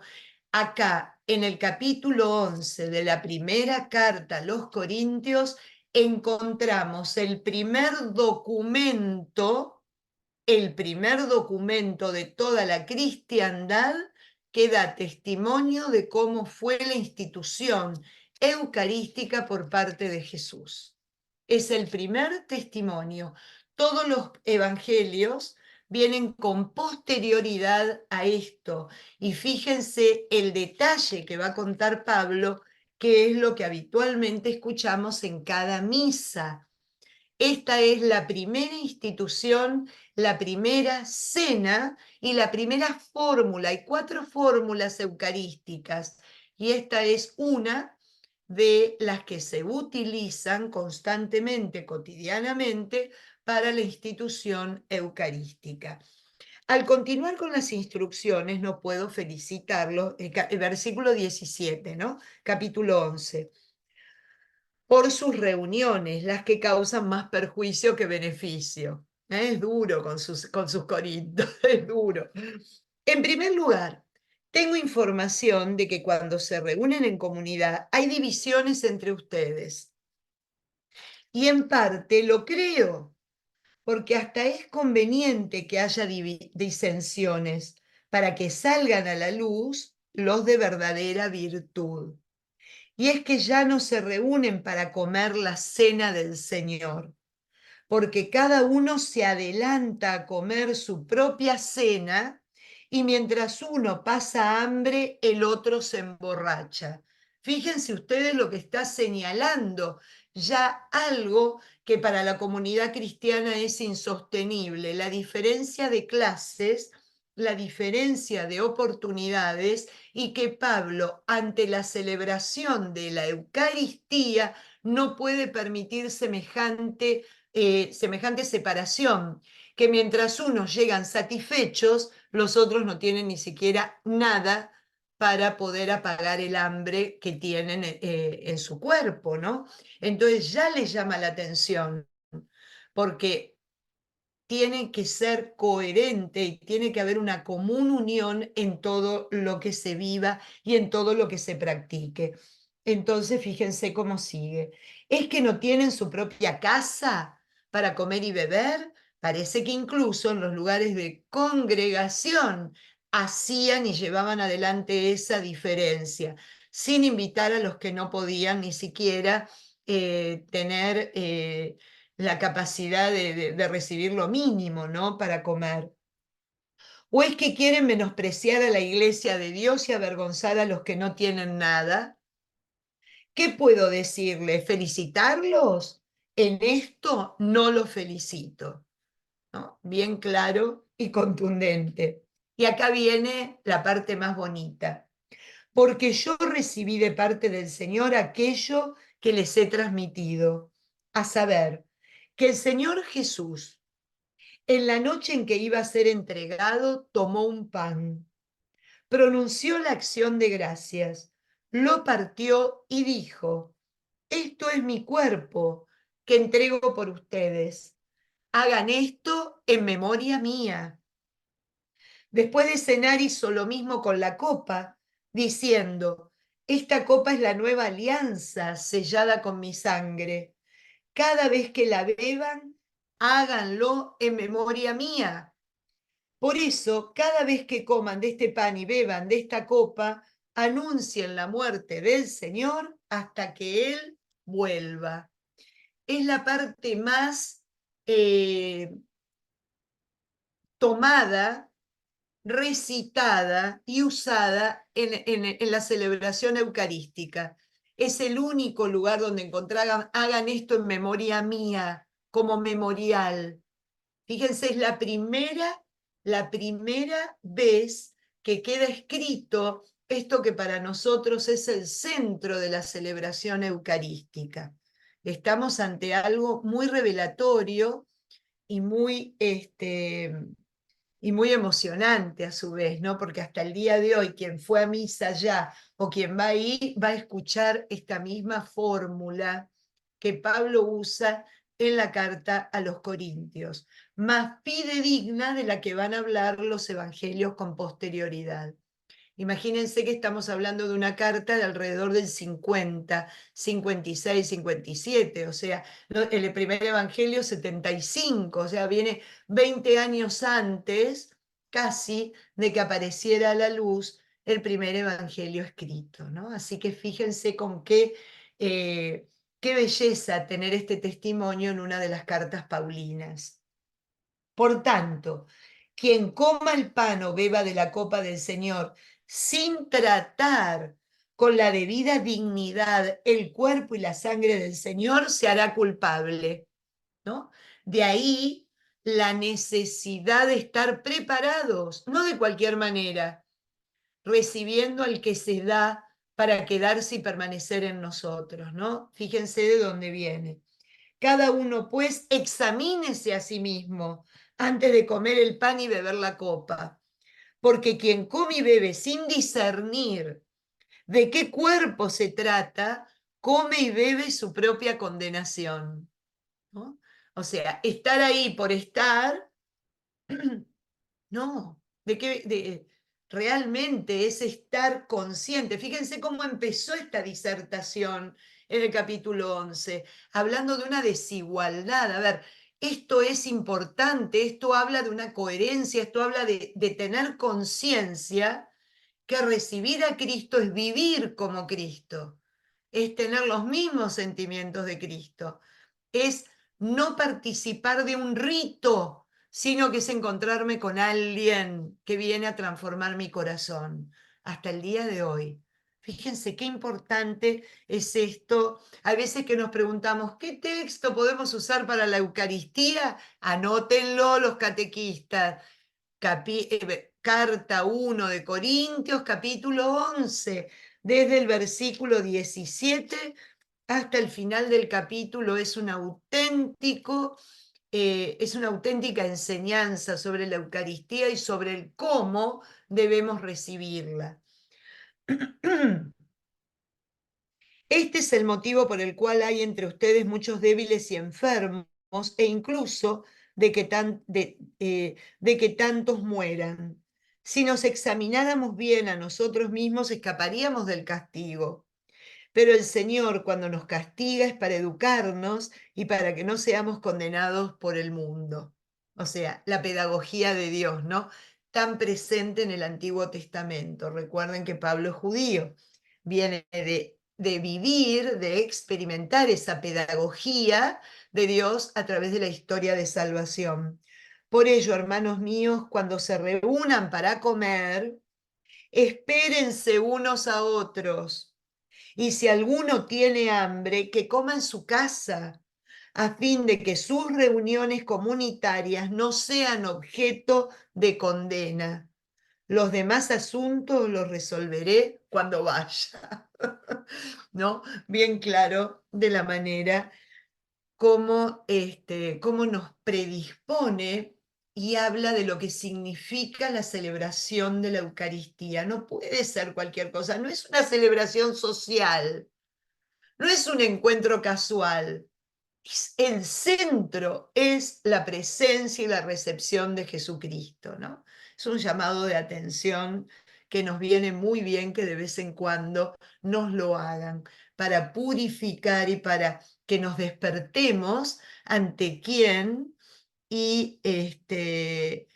A: acá en el capítulo 11 de la primera carta a los Corintios encontramos el primer documento de toda la cristiandad que da testimonio de cómo fue la institución eucarística por parte de Jesús. Es el primer testimonio. Todos los evangelios vienen con posterioridad a esto. Y fíjense el detalle que va a contar Pablo, que es lo que habitualmente escuchamos en cada misa. Esta es la primera institución, la primera cena y la primera fórmula. Hay 4 fórmulas eucarísticas y esta es una de las que se utilizan constantemente, cotidianamente, para la institución eucarística. Al continuar con las instrucciones, no puedo felicitarlo, el versículo 17, ¿no? Capítulo 11 por sus reuniones, las que causan más perjuicio que beneficio. Es duro con sus corintios, es duro. En primer lugar, tengo información de que cuando se reúnen en comunidad hay divisiones entre ustedes. Y en parte lo creo, porque hasta es conveniente que haya disensiones para que salgan a la luz los de verdadera virtud. Y es que ya no se reúnen para comer la cena del Señor, porque cada uno se adelanta a comer su propia cena y mientras uno pasa hambre, el otro se emborracha. Fíjense ustedes lo que está señalando, ya algo que para la comunidad cristiana es insostenible, la diferencia de clases, la diferencia de oportunidades, y que Pablo, ante la celebración de la Eucaristía, no puede permitir semejante separación, que mientras unos llegan satisfechos, los otros no tienen ni siquiera nada para poder apagar el hambre que tienen en su cuerpo, ¿no? Entonces ya les llama la atención, porque tiene que ser coherente y tiene que haber una común unión en todo lo que se viva y en todo lo que se practique. Entonces, fíjense cómo sigue. ¿Es que no tienen su propia casa para comer y beber? Parece que incluso en los lugares de congregación hacían y llevaban adelante esa diferencia, sin invitar a los que no podían ni siquiera tener la capacidad de recibir lo mínimo, ¿no? Para comer. ¿O es que quieren menospreciar a la iglesia de Dios y avergonzar a los que no tienen nada? ¿Qué puedo decirle? ¿Felicitarlos? En esto no los felicito, ¿no? Bien claro y contundente. Y acá viene la parte más bonita. Porque yo recibí de parte del Señor aquello que les he transmitido, a saber, que el Señor Jesús, en la noche en que iba a ser entregado, tomó un pan, pronunció la acción de gracias, lo partió y dijo: esto es mi cuerpo que entrego por ustedes. Hagan esto en memoria mía. Después de cenar hizo lo mismo con la copa, diciendo: esta copa es la nueva alianza sellada con mi sangre. Cada vez que la beban, háganlo en memoria mía. Por eso, cada vez que coman de este pan y beban de esta copa, anuncien la muerte del Señor hasta que Él vuelva. Es la parte más tomada, recitada y usada en la celebración eucarística. Es el único lugar donde encontrarán, hagan esto en memoria mía, como memorial. Fíjense, es la primera vez que queda escrito esto que para nosotros es el centro de la celebración eucarística. Estamos ante algo muy revelatorio y y muy emocionante a su vez, ¿no? Porque hasta el día de hoy, quien fue a misa ya o quien va ahí, va a escuchar esta misma fórmula que Pablo usa en la carta a los Corintios, más fidedigna de la que van a hablar los evangelios con posterioridad. Imagínense que estamos hablando de una carta de alrededor del 50, 56, 57, o sea, el primer evangelio 75, o sea, viene 20 años antes, casi, de que apareciera a la luz el primer evangelio escrito, ¿no? Así que fíjense con qué belleza tener este testimonio en una de las cartas paulinas. Por tanto, quien coma el pan o beba de la copa del Señor sin tratar con la debida dignidad el cuerpo y la sangre del Señor se hará culpable, ¿no? De ahí la necesidad de estar preparados, no de cualquier manera, recibiendo al que se da para quedarse y permanecer en nosotros, ¿no? Fíjense de dónde viene. Cada uno, pues, examínese a sí mismo antes de comer el pan y beber la copa, porque quien come y bebe sin discernir de qué cuerpo se trata, come y bebe su propia condenación, ¿no? O sea, estar ahí por estar, no, realmente es estar consciente. Fíjense cómo empezó esta disertación en el capítulo 11, hablando de una desigualdad. A ver, esto es importante, esto habla de una coherencia, esto habla de tener conciencia que recibir a Cristo es vivir como Cristo, es tener los mismos sentimientos de Cristo, es no participar de un rito, sino que es encontrarme con alguien que viene a transformar mi corazón hasta el día de hoy. Fíjense qué importante es esto. Hay veces que nos preguntamos, ¿qué texto podemos usar para la Eucaristía? Anótenlo los catequistas. Carta 1 de Corintios, capítulo 11, desde el versículo 17 hasta el final del capítulo. Es es una auténtica enseñanza sobre la Eucaristía y sobre el cómo debemos recibirla. Este es el motivo por el cual hay entre ustedes muchos débiles y enfermos, e incluso de que tantos mueran. Si nos examináramos bien a nosotros mismos, escaparíamos del castigo. Pero el Señor, cuando nos castiga, es para educarnos y para que no seamos condenados por el mundo. O sea, la pedagogía de Dios, ¿no? Tan presente en el Antiguo Testamento. Recuerden que Pablo es judío. Viene de vivir, de experimentar esa pedagogía de Dios a través de la historia de salvación. Por ello, hermanos míos, cuando se reúnan para comer, espérense unos a otros. Y si alguno tiene hambre, que coma en su casa, a fin de que sus reuniones comunitarias no sean objeto de condena. Los demás asuntos los resolveré cuando vaya, ¿no? Bien claro de la manera cómo nos predispone y habla de lo que significa la celebración de la Eucaristía. No puede ser cualquier cosa, no es una celebración social, no es un encuentro casual. El centro es la presencia y la recepción de Jesucristo, ¿no? Es un llamado de atención que nos viene muy bien que de vez en cuando nos lo hagan para purificar y para que nos despertemos ante quién y eh,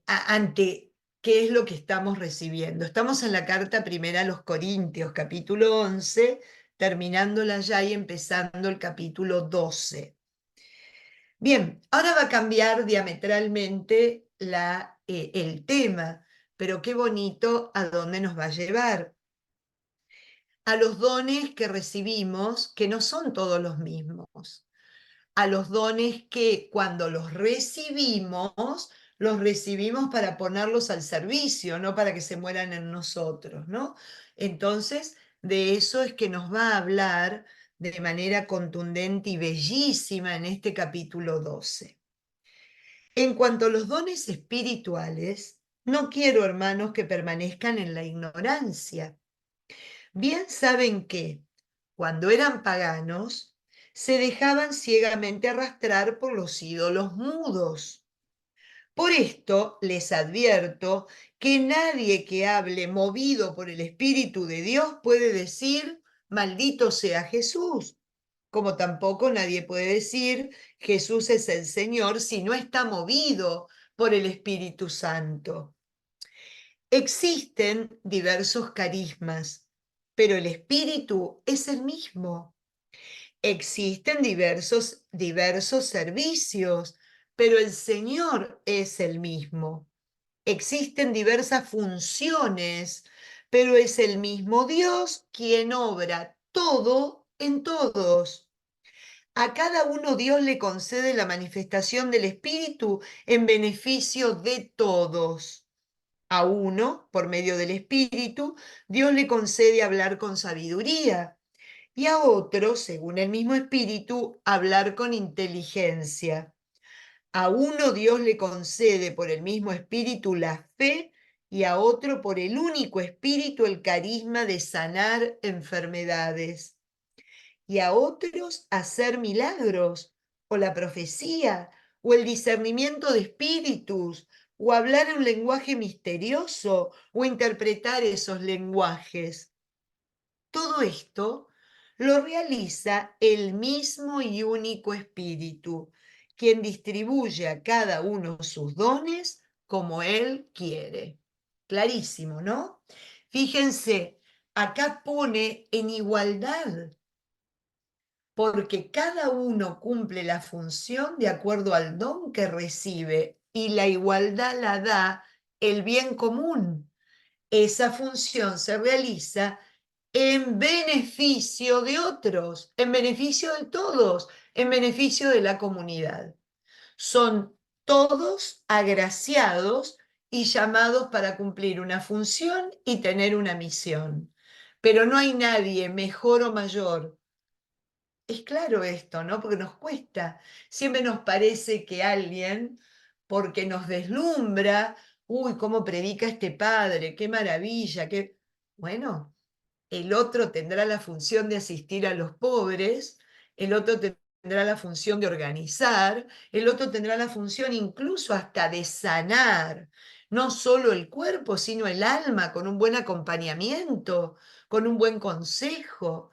A: ante qué es lo que estamos recibiendo. Estamos en la carta primera a los Corintios, capítulo 11, terminándola ya y empezando el capítulo 12. Bien, ahora va a cambiar diametralmente el tema, pero qué bonito a dónde nos va a llevar. A los dones que recibimos, que no son todos los mismos. A los dones que cuando los recibimos para ponerlos al servicio, no para que se mueran en nosotros, ¿no? Entonces, de eso es que nos va a hablar de manera contundente y bellísima en este capítulo 12. En cuanto a los dones espirituales, no quiero, hermanos, que permanezcan en la ignorancia. Bien saben que, cuando eran paganos, se dejaban ciegamente arrastrar por los ídolos mudos. Por esto les advierto que nadie que hable movido por el Espíritu de Dios puede decir, maldito sea Jesús, como tampoco nadie puede decir, Jesús es el Señor, si no está movido por el Espíritu Santo. Existen diversos carismas, pero el Espíritu es el mismo. Existen diversos servicios, pero el Señor es el mismo. Existen diversas funciones, pero es el mismo Dios quien obra todo en todos. A cada uno Dios le concede la manifestación del Espíritu en beneficio de todos. A uno, por medio del Espíritu, Dios le concede hablar con sabiduría y a otro, según el mismo Espíritu, hablar con inteligencia. A uno Dios le concede por el mismo Espíritu la fe y a otro por el único Espíritu el carisma de sanar enfermedades y a otros hacer milagros o la profecía o el discernimiento de espíritus o hablar un lenguaje misterioso o interpretar esos lenguajes. Todo esto lo realiza el mismo y único Espíritu, quien distribuye a cada uno sus dones como Él quiere. Clarísimo, ¿no? Fíjense, acá pone en igualdad, porque cada uno cumple la función de acuerdo al don que recibe y la igualdad la da el bien común. Esa función se realiza en beneficio de otros, en beneficio de todos, en beneficio de la comunidad. Son todos agraciados y llamados para cumplir una función y tener una misión. Pero no hay nadie mejor o mayor. Es claro esto, ¿no? Porque nos cuesta. Siempre nos parece que alguien, porque nos deslumbra, uy, cómo predica este padre, qué maravilla, qué... Bueno, el otro tendrá la función de asistir a los pobres, el otro tendrá la función de organizar, el otro tendrá la función incluso hasta de sanar, no solo el cuerpo, sino el alma, con un buen acompañamiento, con un buen consejo.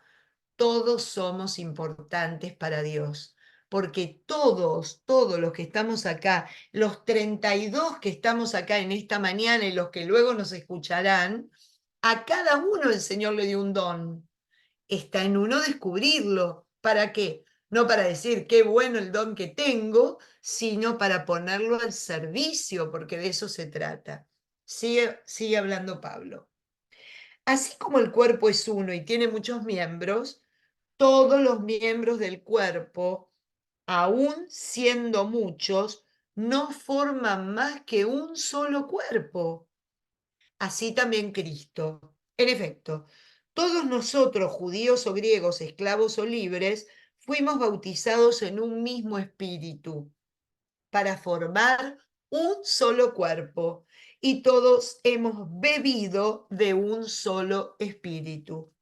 A: Todos somos importantes para Dios, porque todos los que estamos acá, los 32 que estamos acá en esta mañana y los que luego nos escucharán, a cada uno el Señor le dio un don. Está en uno descubrirlo. ¿Para qué? No para decir qué bueno el don que tengo, sino para ponerlo al servicio, porque de eso se trata. Sigue hablando Pablo. Así como el cuerpo es uno y tiene muchos miembros, todos los miembros del cuerpo, aun siendo muchos, no forman más que un solo cuerpo. Así también Cristo. En efecto, todos nosotros, judíos o griegos, esclavos o libres, fuimos bautizados en un mismo espíritu para formar un solo cuerpo y todos hemos bebido de un solo espíritu.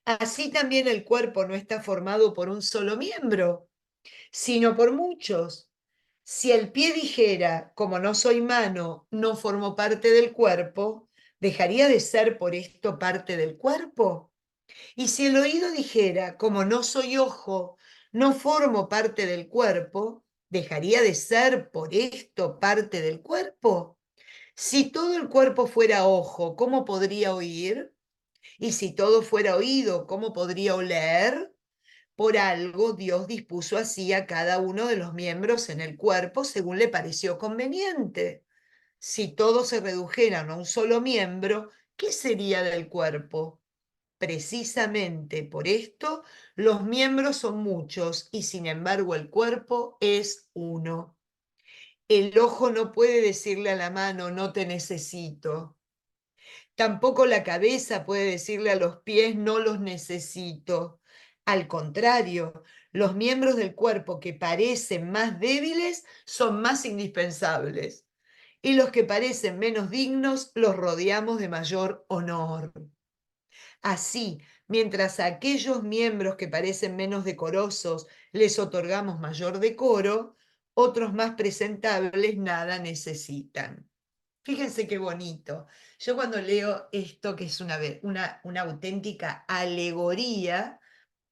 A: Así también el cuerpo no está formado por un solo miembro, sino por muchos. Si el pie dijera, como no soy mano, no formo parte del cuerpo, ¿dejaría de ser por esto parte del cuerpo? Y si el oído dijera, como no soy ojo, no formo parte del cuerpo, ¿dejaría de ser por esto parte del cuerpo? Si todo el cuerpo fuera ojo, ¿cómo podría oír? Y si todo fuera oído, ¿cómo podría oler? Por algo Dios dispuso así a cada uno de los miembros en el cuerpo según le pareció conveniente. Si todos se redujeran a un solo miembro, ¿qué sería del cuerpo? Precisamente por esto, los miembros son muchos y sin embargo el cuerpo es uno. El ojo no puede decirle a la mano, no te necesito. Tampoco la cabeza puede decirle a los pies, no los necesito. Al contrario, los miembros del cuerpo que parecen más débiles son más indispensables. Y los que parecen menos dignos los rodeamos de mayor honor. Así, mientras a aquellos miembros que parecen menos decorosos les otorgamos mayor decoro, otros más presentables nada necesitan. Fíjense qué bonito. Yo cuando leo esto, que es una auténtica alegoría,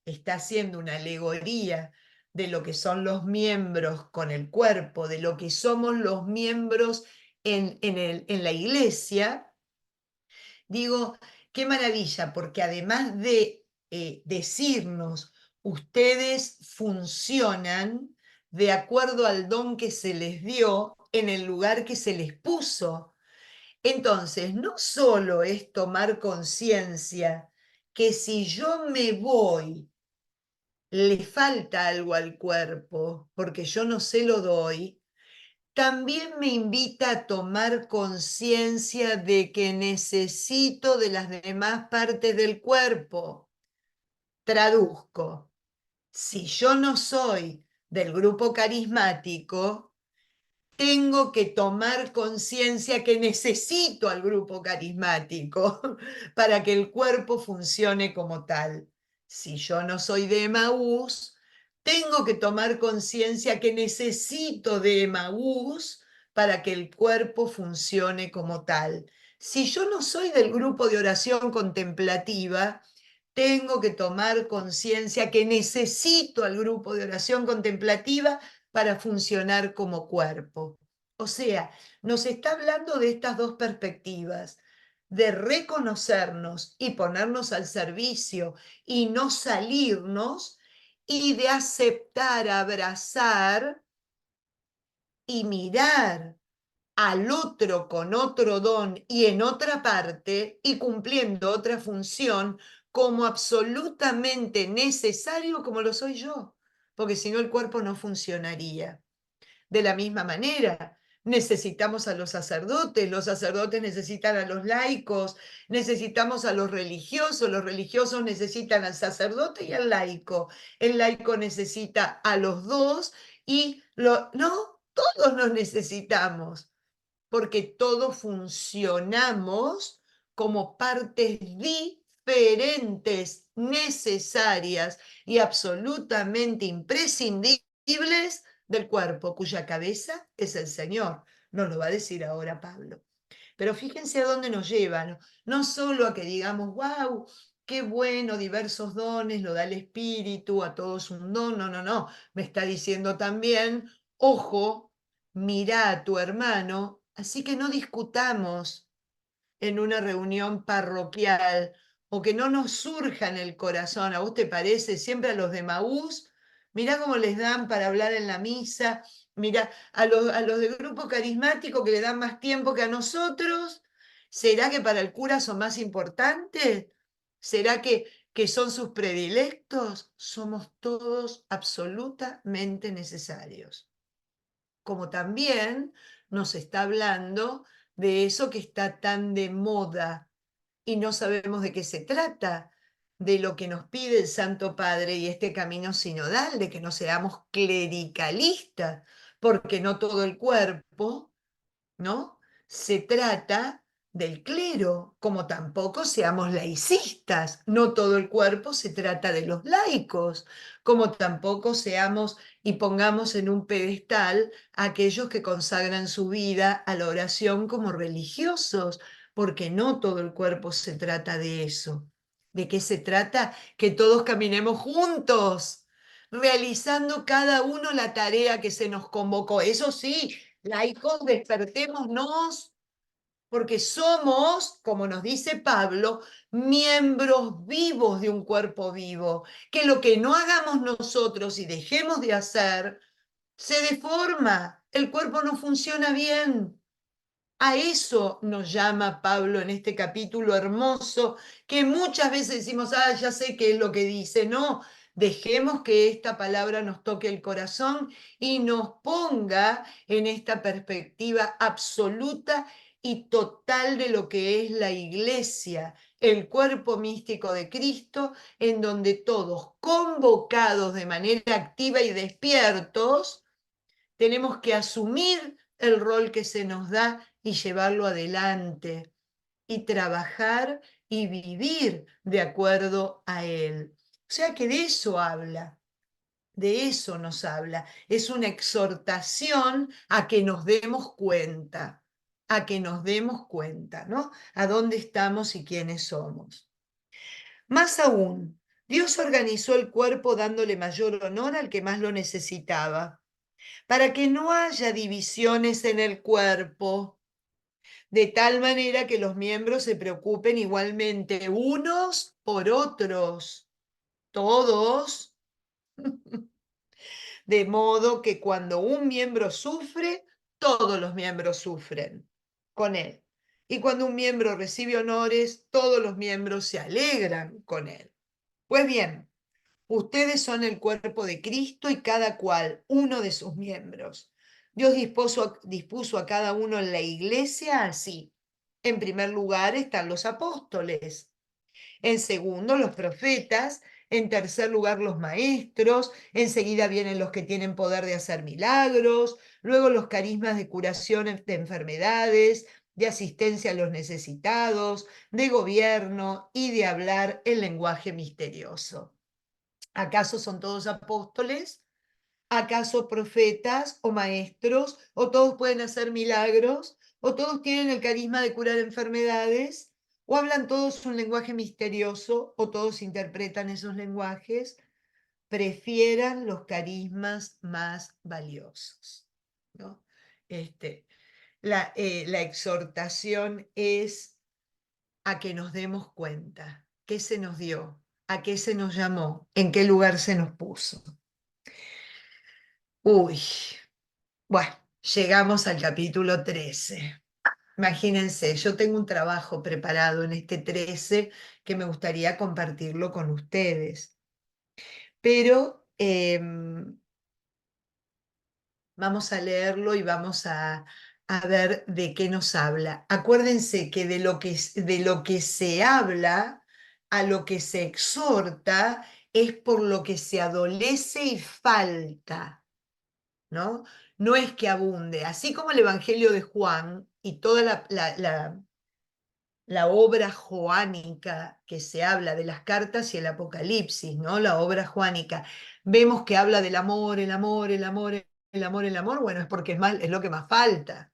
A: está haciendo una alegoría de lo que son los miembros con el cuerpo, de lo que somos los miembros en la iglesia, digo, qué maravilla, porque además de decirnos, ustedes funcionan de acuerdo al don que se les dio en el lugar que se les puso. Entonces, no solo es tomar conciencia que si yo me voy, le falta algo al cuerpo, porque yo no se lo doy, también me invita a tomar conciencia de que necesito de las demás partes del cuerpo. Traduzco, si yo no soy del grupo carismático, tengo que tomar conciencia que necesito al grupo carismático para que el cuerpo funcione como tal. Si yo no soy de Emaús, tengo que tomar conciencia que necesito de Emaús para que el cuerpo funcione como tal. Si yo no soy del grupo de oración contemplativa, tengo que tomar conciencia que necesito al grupo de oración contemplativa para funcionar como cuerpo. O sea, nos está hablando de estas dos perspectivas, de reconocernos y ponernos al servicio y no salirnos, y de aceptar, abrazar y mirar al otro con otro don y en otra parte y cumpliendo otra función como absolutamente necesario como lo soy yo, porque si no el cuerpo no funcionaría. De la misma manera, necesitamos a los sacerdotes necesitan a los laicos, necesitamos a los religiosos necesitan al sacerdote y al laico, el laico necesita a los dos y no, todos nos necesitamos porque todos funcionamos como partes diferentes, necesarias y absolutamente imprescindibles del cuerpo, cuya cabeza es el Señor. Nos lo va a decir ahora Pablo. Pero fíjense a dónde nos lleva, ¿no? No solo a que digamos, wow, qué bueno, diversos dones, lo da el Espíritu, a todos un don, no, no, no. Me está diciendo también, ojo, mira a tu hermano, así que no discutamos en una reunión parroquial o que no nos surja en el corazón. ¿A vos te parece? Siempre a los de Maús, mirá cómo les dan para hablar en la misa, mirá a los de grupo carismático que le dan más tiempo que a nosotros. ¿Será que para el cura son más importantes? ¿Será que son sus predilectos? Somos todos absolutamente necesarios. como también nos está hablando de eso que está tan de moda y no sabemos de qué se trata, de lo que nos pide el Santo Padre y este camino sinodal, de que no seamos clericalistas, porque no todo el cuerpo, ¿no? Se trata del clero, como tampoco seamos laicistas. No todo el cuerpo se trata de los laicos, como tampoco seamos y pongamos en un pedestal a aquellos que consagran su vida a la oración como religiosos, porque no todo el cuerpo se trata de eso. ¿De qué se trata? Que todos caminemos juntos, realizando cada uno la tarea que se nos convocó. Eso sí, laicos, despertémonos, porque somos, como nos dice Pablo, miembros vivos de un cuerpo vivo, que lo que no hagamos nosotros y dejemos de hacer, se deforma, el cuerpo no funciona bien. A eso nos llama Pablo en este capítulo hermoso, que muchas veces decimos, ya sé qué es lo que dice. No, dejemos que esta palabra nos toque el corazón y nos ponga en esta perspectiva absoluta y total de lo que es la iglesia, el cuerpo místico de Cristo, en donde todos, convocados de manera activa y despiertos, tenemos que asumir el rol que se nos da y llevarlo adelante y trabajar y vivir de acuerdo a él. O sea que de eso habla, de eso nos habla. Es una exhortación a que nos demos cuenta, a que nos demos cuenta, ¿no? A dónde estamos y quiénes somos. Más aún, Dios organizó el cuerpo dándole mayor honor al que más lo necesitaba, para que no haya divisiones en el cuerpo, de tal manera que los miembros se preocupen igualmente unos por otros, todos, de modo que cuando un miembro sufre, todos los miembros sufren con él. Y cuando un miembro recibe honores, todos los miembros se alegran con él. Pues bien, ustedes son el cuerpo de Cristo y cada cual uno de sus miembros. Dios dispuso a cada uno en la iglesia así. En primer lugar están los apóstoles, en segundo los profetas, en tercer lugar los maestros, enseguida vienen los que tienen poder de hacer milagros, luego los carismas de curación de enfermedades, de asistencia a los necesitados, de gobierno y de hablar el lenguaje misterioso. ¿Acaso son todos apóstoles? ¿Acaso profetas o maestros? ¿O todos pueden hacer milagros? ¿O todos tienen el carisma de curar enfermedades? ¿O hablan todos un lenguaje misterioso? ¿O todos interpretan esos lenguajes? Prefieran los carismas más valiosos, ¿no? La exhortación es a que nos demos cuenta qué se nos dio, a qué se nos llamó, en qué lugar se nos puso. Uy, bueno, llegamos al capítulo 13. Imagínense, yo tengo un trabajo preparado en este 13 que me gustaría compartirlo con ustedes, pero vamos a leerlo y vamos a ver de qué nos habla. Acuérdense que de lo que se habla a lo que se exhorta es por lo que se adolece y falta, ¿no? No es que abunde. Así como el Evangelio de Juan y toda la obra joánica que se habla de las cartas y el Apocalipsis, ¿no? La obra joánica. Vemos que habla del amor, el amor, el amor, el amor, el amor. Bueno, es porque es lo que más falta.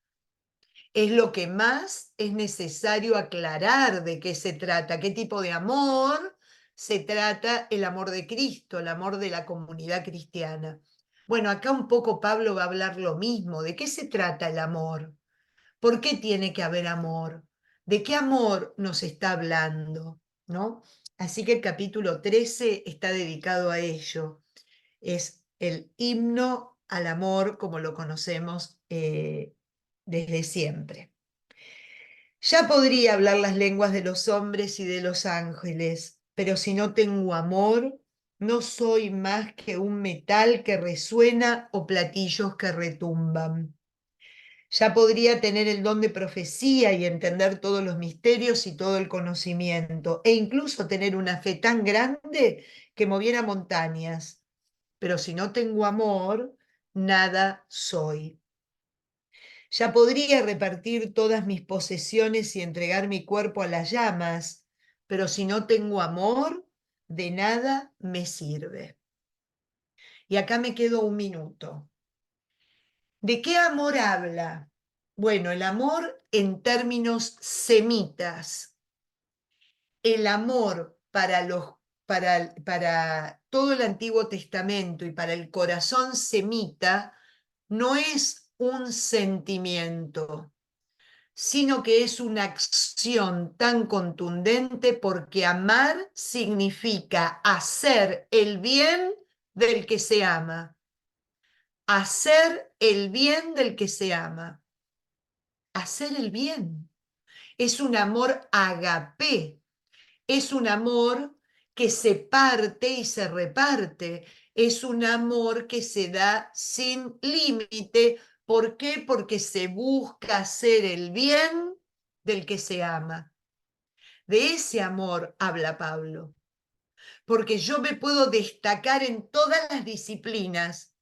A: Es lo que más es necesario aclarar de qué se trata, qué tipo de amor se trata el amor de Cristo, el amor de la comunidad cristiana. Bueno, acá un poco Pablo va a hablar lo mismo. ¿De qué se trata el amor? ¿Por qué tiene que haber amor? ¿De qué amor nos está hablando? ¿No? Así que el capítulo 13 está dedicado a ello. Es el himno al amor como lo conocemos desde siempre. Ya podría hablar las lenguas de los hombres y de los ángeles, pero si no tengo amor, No soy más que un metal que resuena o platillos que retumban. Ya podría tener el don de profecía y entender todos los misterios y todo el conocimiento, e incluso tener una fe tan grande que moviera montañas. Pero si no tengo amor, nada soy. Ya podría repartir todas mis posesiones y entregar mi cuerpo a las llamas, pero si no tengo amor, de nada me sirve. Y acá me quedo un minuto. ¿De qué amor habla? Bueno, el amor en términos semitas, el amor para todo el Antiguo Testamento y para el corazón semita no es un sentimiento, sino que es una acción tan contundente porque amar significa hacer el bien del que se ama, hacer el bien del que se ama, hacer el bien. Es un amor agapé, es un amor que se parte y se reparte, es un amor que se da sin límite. ¿Por qué? Porque se busca hacer el bien del que se ama. De ese amor habla Pablo, porque yo me puedo destacar en todas las disciplinas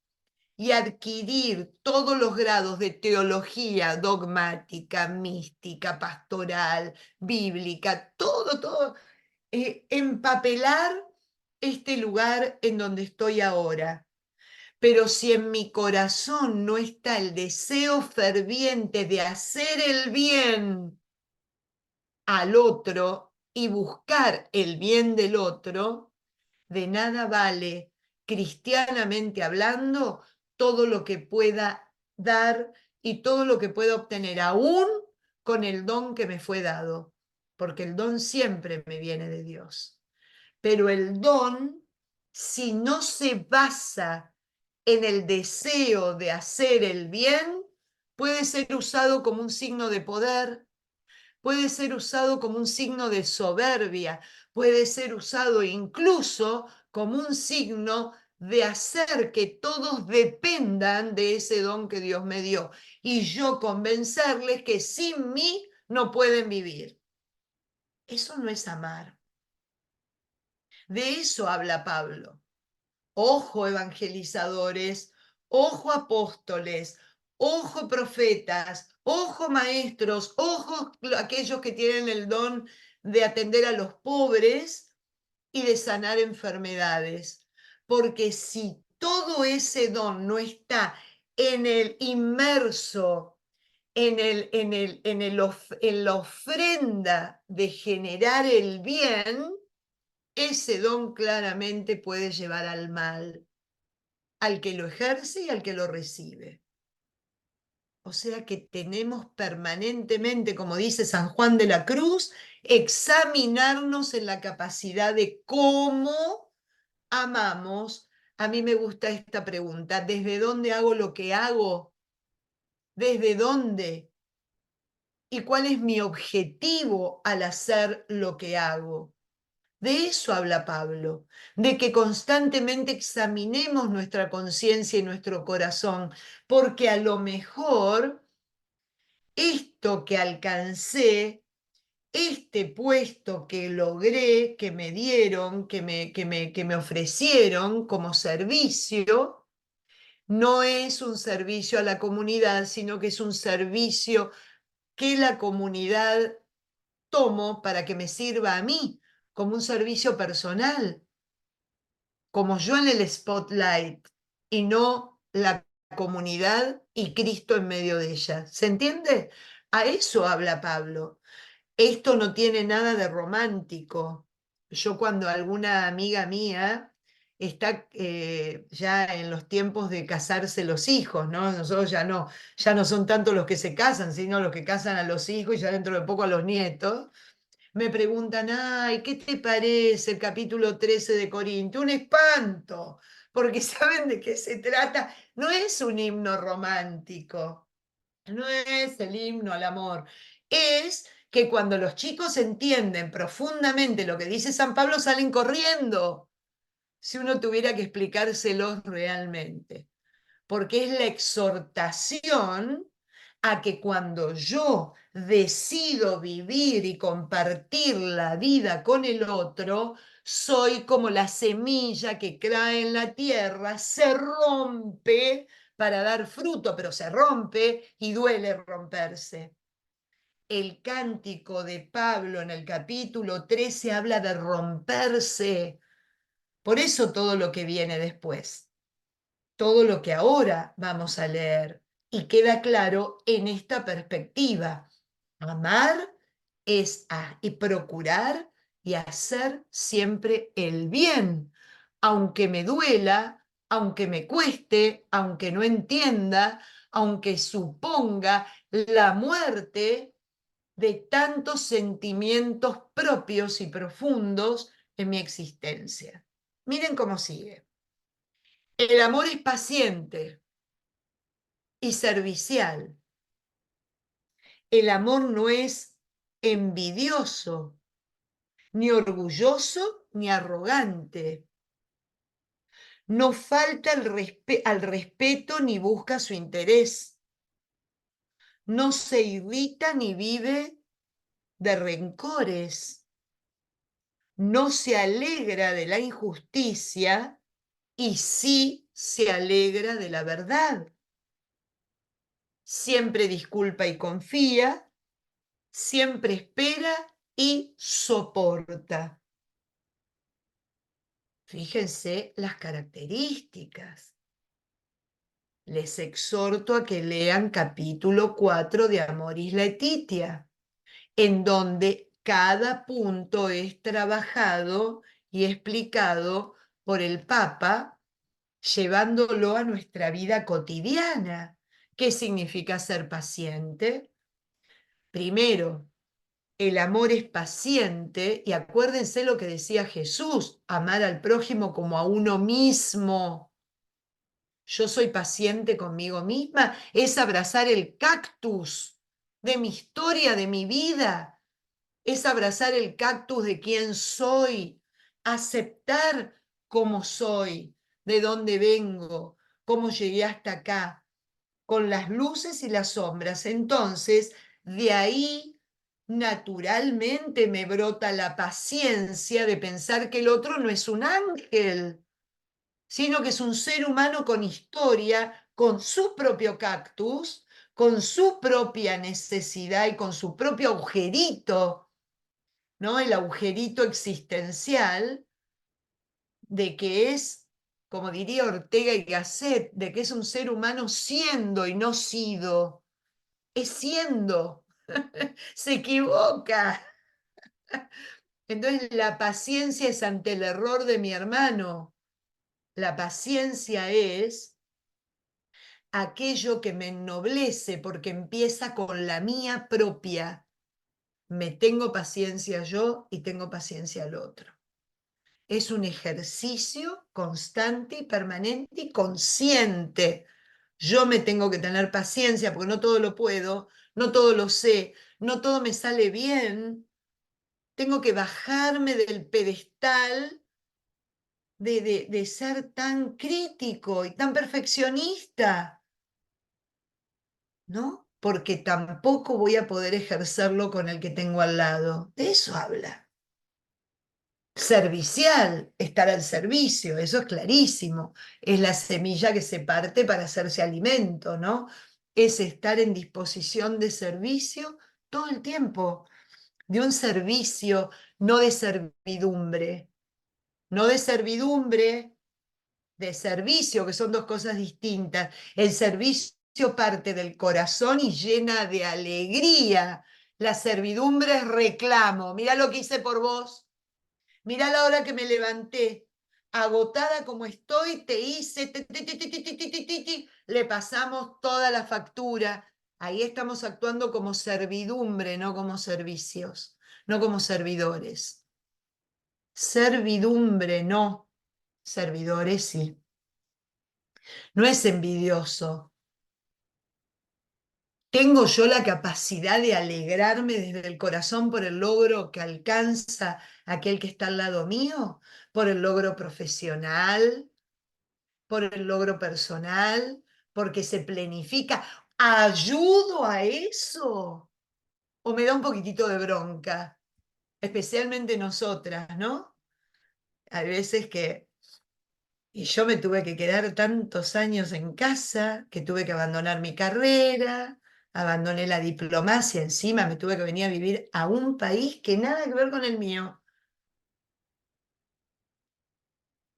A: y adquirir todos los grados de teología dogmática, mística, pastoral, bíblica, todo, empapelar este lugar en donde estoy ahora. Pero si en mi corazón no está el deseo ferviente de hacer el bien al otro y buscar el bien del otro, de nada vale, cristianamente hablando, todo lo que pueda dar y todo lo que pueda obtener, aún con el don que me fue dado, porque el don siempre me viene de Dios. Pero el don, si no se basa en el deseo de hacer el bien, puede ser usado como un signo de poder, puede ser usado como un signo de soberbia, puede ser usado incluso como un signo de hacer que todos dependan de ese don que Dios me dio y yo convencerles que sin mí no pueden vivir. Eso no es amar. De eso habla Pablo. Ojo evangelizadores, ojo apóstoles, ojo profetas, ojo maestros, ojo aquellos que tienen el don de atender a los pobres y de sanar enfermedades. Porque si todo ese don no está en el inmerso, en la ofrenda de generar el bien, ese don claramente puede llevar al mal, al que lo ejerce y al que lo recibe. O sea que tenemos permanentemente, como dice San Juan de la Cruz, examinarnos en la capacidad de cómo amamos. A mí me gusta esta pregunta: ¿desde dónde hago lo que hago? ¿Desde dónde? ¿Y cuál es mi objetivo al hacer lo que hago? De eso habla Pablo, de que constantemente examinemos nuestra conciencia y nuestro corazón, porque a lo mejor esto que alcancé, este puesto que logré, que me dieron, que me ofrecieron como servicio, no es un servicio a la comunidad, sino que es un servicio que la comunidad tomo para que me sirva a mí, como un servicio personal, como yo en el spotlight y no la comunidad y Cristo en medio de ella. ¿Se entiende? A eso habla Pablo. Esto no tiene nada de romántico. Yo cuando alguna amiga mía está ya en los tiempos de casarse los hijos, ¿no? Nosotros ya no son tanto los que se casan, sino los que casan a los hijos y ya dentro de poco a los nietos. Me preguntan, ay, ¿qué te parece el capítulo 13 de Corinto? Un espanto, porque saben de qué se trata. No es un himno romántico, no es el himno al amor. Es que cuando los chicos entienden profundamente lo que dice San Pablo, salen corriendo. si uno tuviera que explicárselos realmente, porque es la exhortación a que cuando yo decido vivir y compartir la vida con el otro, soy como la semilla que cae en la tierra, se rompe para dar fruto, pero se rompe y duele romperse. El cántico de Pablo en el capítulo 13 habla de romperse. Por eso todo lo que viene después, todo lo que ahora vamos a leer, y queda claro en esta perspectiva. Amar es y procurar y hacer siempre el bien, aunque me duela, aunque me cueste, aunque no entienda, aunque suponga la muerte de tantos sentimientos propios y profundos en mi existencia. Miren cómo sigue. El amor es paciente y servicial. El amor no es envidioso, ni orgulloso, ni arrogante. No falta al respeto ni busca su interés. No se irrita ni vive de rencores. No se alegra de la injusticia y sí se alegra de la verdad. Siempre disculpa y confía, siempre espera y soporta. Fíjense las características. Les exhorto a que lean capítulo 4 de Amoris Laetitia, en donde cada punto es trabajado y explicado por el Papa, llevándolo a nuestra vida cotidiana. ¿Qué significa ser paciente? Primero, el amor es paciente, y acuérdense lo que decía Jesús, amar al prójimo como a uno mismo. Yo soy paciente conmigo misma, es abrazar el cactus de mi historia, de mi vida, es abrazar el cactus de quién soy, aceptar cómo soy, de dónde vengo, cómo llegué hasta acá, con las luces y las sombras. Entonces, de ahí naturalmente me brota la paciencia de pensar que el otro no es un ángel, sino que es un ser humano con historia, con su propio cactus, con su propia necesidad y con su propio agujerito, ¿no? El agujerito existencial de que es, como diría Ortega y Gasset, de que es un ser humano siendo y no sido. Es siendo. Se equivoca. Entonces la paciencia es ante el error de mi hermano. La paciencia es aquello que me ennoblece porque empieza con la mía propia. Me tengo paciencia yo y tengo paciencia al otro. Es un ejercicio constante y permanente y consciente. Yo me tengo que tener paciencia porque no todo lo puedo, no todo lo sé, no todo me sale bien. Tengo que bajarme del pedestal de ser tan crítico y tan perfeccionista, ¿no? Porque tampoco voy a poder ejercerlo con el que tengo al lado. De eso habla. Servicial, estar al servicio, eso es clarísimo. Es la semilla que se parte para hacerse alimento, ¿no? Es estar en disposición de servicio todo el tiempo, de un servicio, no de servidumbre, no de servidumbre, de servicio, que son dos cosas distintas. El servicio parte del corazón y llena de alegría. La servidumbre es reclamo. Mirá lo que hice por vos. Mirá la hora que me levanté. Agotada como estoy, te hice, le pasamos toda la factura. Ahí estamos actuando como servidumbre, no como servicios, no como servidores. Servidumbre, no. Servidores, sí. No es envidioso. ¿Tengo yo la capacidad de alegrarme desde el corazón por el logro que alcanza aquel que está al lado mío? ¿Por el logro profesional? ¿Por el logro personal? ¿Porque se planifica? ¿Ayudo a eso? ¿O me da un poquitito de bronca? Especialmente nosotras, ¿no? Hay veces que... Y yo me tuve que quedar tantos años en casa, que tuve que abandonar mi carrera, abandoné la diplomacia, encima me tuve que venir a vivir a un país que nada que ver con el mío.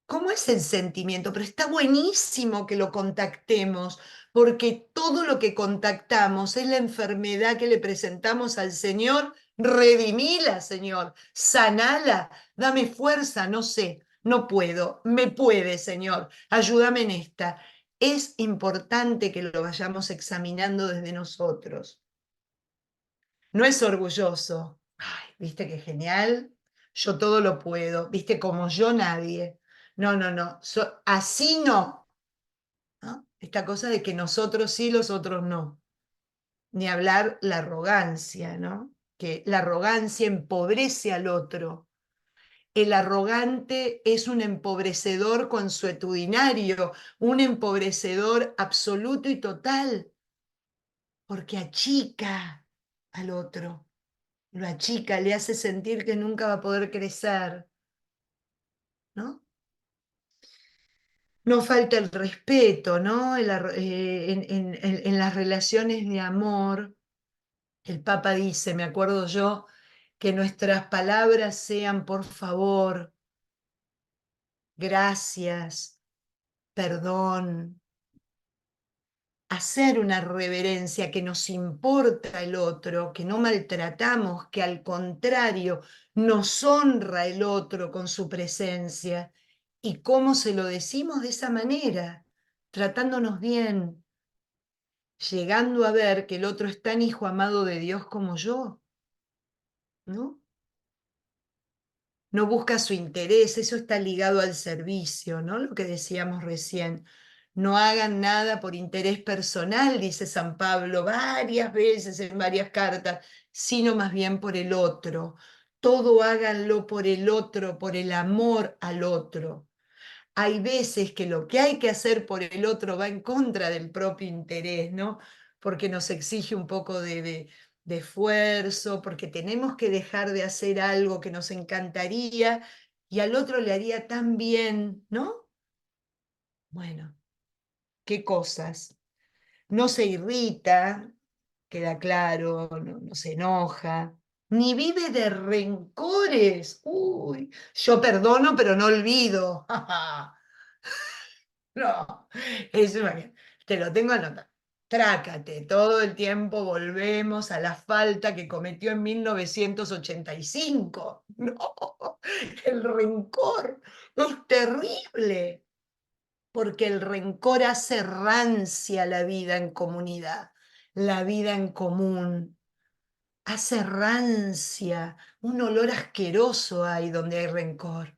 A: ¿Cómo es el sentimiento? Pero está buenísimo que lo contactemos, porque todo lo que contactamos es la enfermedad que le presentamos al Señor. Redimila, Señor, sanala, dame fuerza, no sé, no puedo, me puede, Señor, ayúdame en esta. Es importante que lo vayamos examinando desde nosotros. No es orgulloso. Ay, ¿viste qué genial? Yo todo lo puedo. ¿Viste como yo nadie? No, no, no. Así no. ¿No? Esta cosa de que nosotros sí, los otros no. Ni hablar la arrogancia, ¿no? Que la arrogancia empobrece al otro. El arrogante es un empobrecedor consuetudinario, un empobrecedor absoluto y total, porque achica al otro. Lo achica, le hace sentir que nunca va a poder crecer, ¿no? No falta el respeto, ¿no? En las relaciones de amor, el Papa dice, me acuerdo yo, que nuestras palabras sean por favor, gracias, perdón, hacer una reverencia, que nos importa el otro, que no maltratamos, que al contrario nos honra el otro con su presencia. ¿Y cómo se lo decimos de esa manera? Tratándonos bien, llegando a ver que el otro es tan hijo amado de Dios como yo, ¿no? No busca su interés, eso está ligado al servicio, ¿no? Lo que decíamos recién. No hagan nada por interés personal, dice San Pablo varias veces en varias cartas, sino más bien por el otro. Todo háganlo por el otro, por el amor al otro. Hay veces que lo que hay que hacer por el otro va en contra del propio interés, ¿no? Porque nos exige un poco de esfuerzo, porque tenemos que dejar de hacer algo que nos encantaría y al otro le haría tan bien, ¿no? Bueno, qué cosas. No se irrita, queda claro, no se enoja, ni vive de rencores. Uy, yo perdono, pero no olvido. No, es una... Te lo tengo anotado. Trácate, todo el tiempo volvemos a la falta que cometió en 1985. No, el rencor es terrible, porque el rencor hace rancia la vida en comunidad, la vida en común. Hace rancia, un olor asqueroso hay donde hay rencor.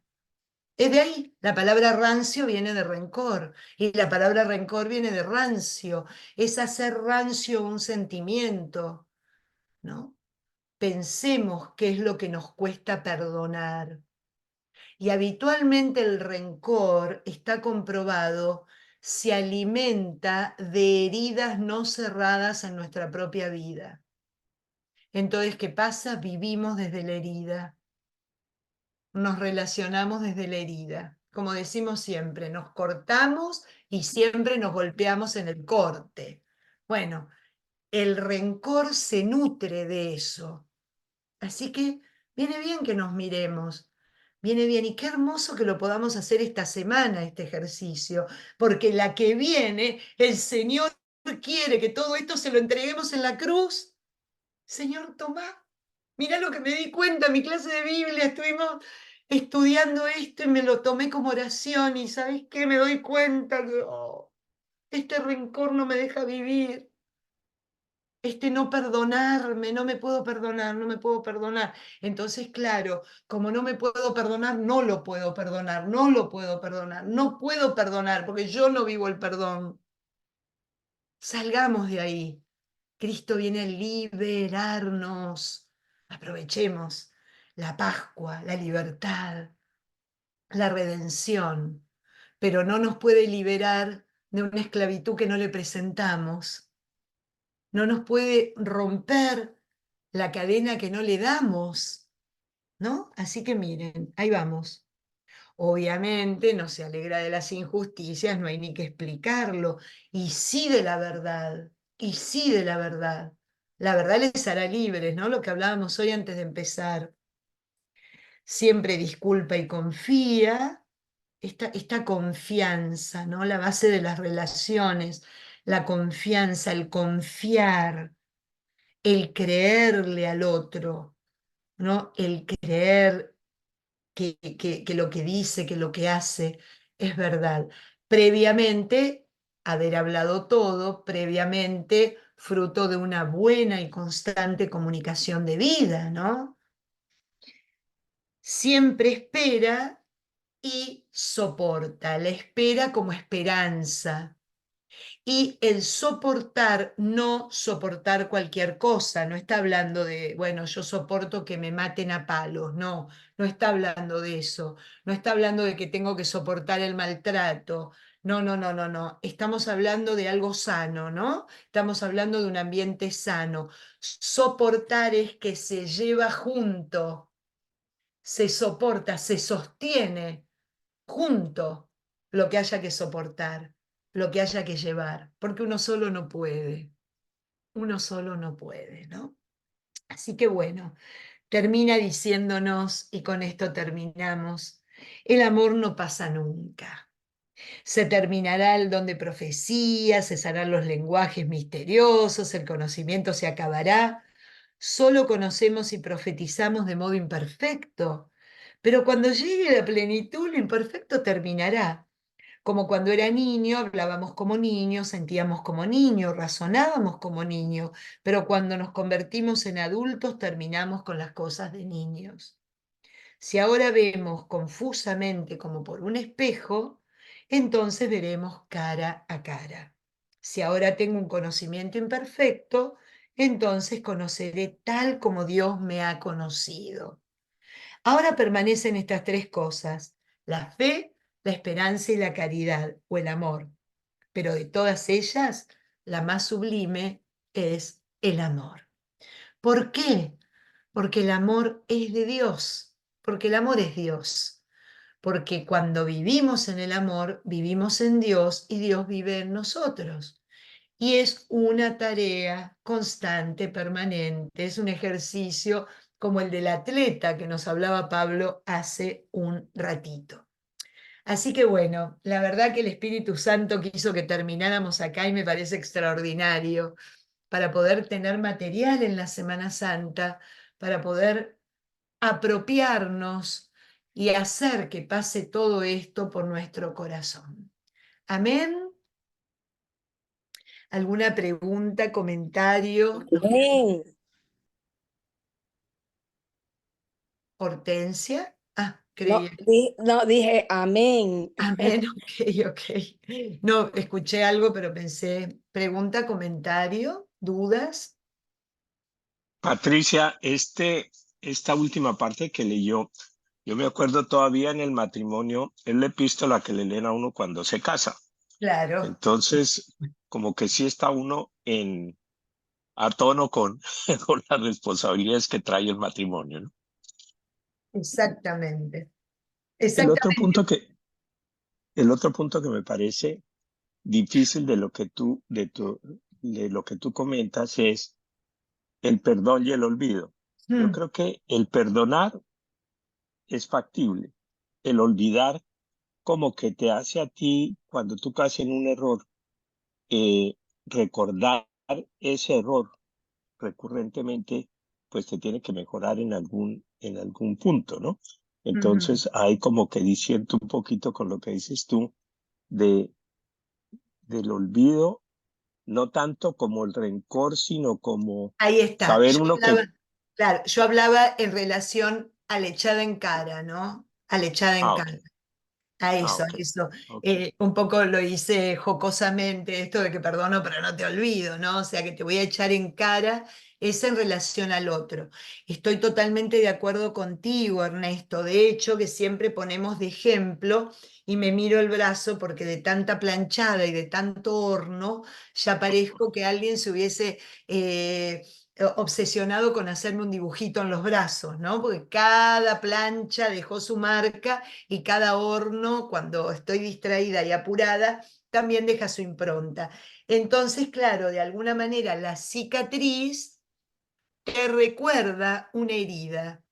A: Es de ahí, la palabra rancio viene de rencor y la palabra rencor viene de rancio. Es hacer rancio un sentimiento, ¿no? Pensemos qué es lo que nos cuesta perdonar. Y habitualmente el rencor, está comprobado, se alimenta de heridas no cerradas en nuestra propia vida. Entonces, ¿qué pasa? Vivimos desde la herida. Nos relacionamos desde la herida. Como decimos siempre, nos cortamos y siempre nos golpeamos en el corte. Bueno, el rencor se nutre de eso. Así que viene bien que nos miremos. Viene bien y qué hermoso que lo podamos hacer esta semana, este ejercicio, porque la que viene, el Señor quiere que todo esto se lo entreguemos en la cruz. Señor, toma. Mirá lo que me di cuenta en mi clase de Biblia, estuvimos estudiando esto y me lo tomé como oración y ¿sabes qué? Me doy cuenta que este rencor no me deja vivir, este no perdonarme, no me puedo perdonar, no me puedo perdonar. Entonces, claro, como no me puedo perdonar, no lo puedo perdonar, no lo puedo perdonar, no puedo perdonar porque yo no vivo el perdón. Salgamos de ahí. Cristo viene a liberarnos. Aprovechemos. la Pascua, la libertad, la redención, pero no nos puede liberar de una esclavitud que no le presentamos, no nos puede romper la cadena que no le damos, ¿no? Así que miren, ahí vamos. Obviamente no se alegra de las injusticias, no hay ni que explicarlo, y sí de la verdad, y sí de la verdad. La verdad les hará libres, ¿no? Lo que hablábamos hoy antes de empezar. Siempre disculpa y confía, esta confianza, ¿no? La base de las relaciones, la confianza, el confiar, el creerle al otro, ¿no? El creer que lo que dice, que lo que hace es verdad. Previamente, haber hablado todo, previamente, fruto de una buena y constante comunicación de vida, ¿no? Siempre espera y soporta, la espera como esperanza. Y el soportar, no soportar cualquier cosa, no está hablando de, bueno, yo soporto que me maten a palos, no, no está hablando de eso, no está hablando de que tengo que soportar el maltrato, no, no, no, no, no, estamos hablando de algo sano, ¿no? Estamos hablando de un ambiente sano. Soportar es que se lleva junto, se soporta, se sostiene junto lo que haya que soportar, lo que haya que llevar, porque uno solo no puede, ¿no? Así que bueno, termina diciéndonos, y con esto terminamos, el amor no pasa nunca. Se terminará el don de profecía, cesarán los lenguajes misteriosos, el conocimiento se acabará. Solo conocemos y profetizamos de modo imperfecto, pero cuando llegue la plenitud, lo imperfecto terminará. Como cuando era niño, hablábamos como niño, sentíamos como niño, razonábamos como niño, pero cuando nos convertimos en adultos terminamos con las cosas de niños. Si ahora vemos confusamente como por un espejo, entonces veremos cara a cara. Si ahora tengo un conocimiento imperfecto, entonces conoceré tal como Dios me ha conocido. Ahora permanecen estas tres cosas: la fe, la esperanza y la caridad, o el amor. Pero de todas ellas, la más sublime es el amor. ¿Por qué? Porque el amor es de Dios, porque el amor es Dios. Porque cuando vivimos en el amor, vivimos en Dios y Dios vive en nosotros. Y es una tarea constante, permanente, es un ejercicio como el del atleta que nos hablaba Pablo hace un ratito. Así que bueno, la verdad que el Espíritu Santo quiso que termináramos acá y me parece extraordinario para poder tener material en la Semana Santa, para poder apropiarnos y hacer que pase todo esto por nuestro corazón. Amén. ¿Alguna pregunta, comentario?
B: Amén.
A: Hortensia. Ah,
B: No,
A: creí.
B: no, dije amén.
A: Amén, ok, ok. No, escuché algo, pero pensé, pregunta, comentario, dudas.
C: Patricia, esta última parte que leyó, yo me acuerdo todavía en el matrimonio, es la epístola que le leen a uno cuando se casa.
A: Claro,
C: Entonces, como que sí está uno a tono con, con las responsabilidades que trae el matrimonio, ¿no?
A: exactamente.
C: El otro
A: Exactamente.
C: punto que, el otro punto que me parece difícil de lo que de lo que tú comentas es el perdón y el olvido. Yo
A: Mm,
C: creo que el perdonar es factible. El olvidar como que te hace a ti, cuando tú caes en un error, eh, recordar ese error recurrentemente, pues te tiene que mejorar en algún punto, ¿no?
A: mm.
C: Entonces, ahí como que disiento un poquito con lo que dices tú de, del olvido, no tanto como el rencor, sino como
A: Ahí está.
C: saber uno que,
A: Claro, yo hablaba en relación a la echada en cara, ¿no? A la echada en
C: ok,
A: cara. A
C: Ah,
A: eso, a
C: ok,
A: eso.
C: ok.
A: Un poco lo hice jocosamente, esto de que perdono pero no te olvido, ¿no? O sea, que te voy a echar en cara, es en relación al otro. Estoy totalmente de acuerdo contigo, Ernesto. De hecho, que siempre ponemos de ejemplo y me miro el brazo porque de tanta planchada y de tanto horno, ya parezco que alguien se hubiese obsesionado con hacerme un dibujito en los brazos, ¿no? Porque cada plancha dejó su marca y cada horno, cuando estoy distraída y apurada, también deja su impronta. Entonces, claro, de alguna manera la cicatriz te recuerda una herida,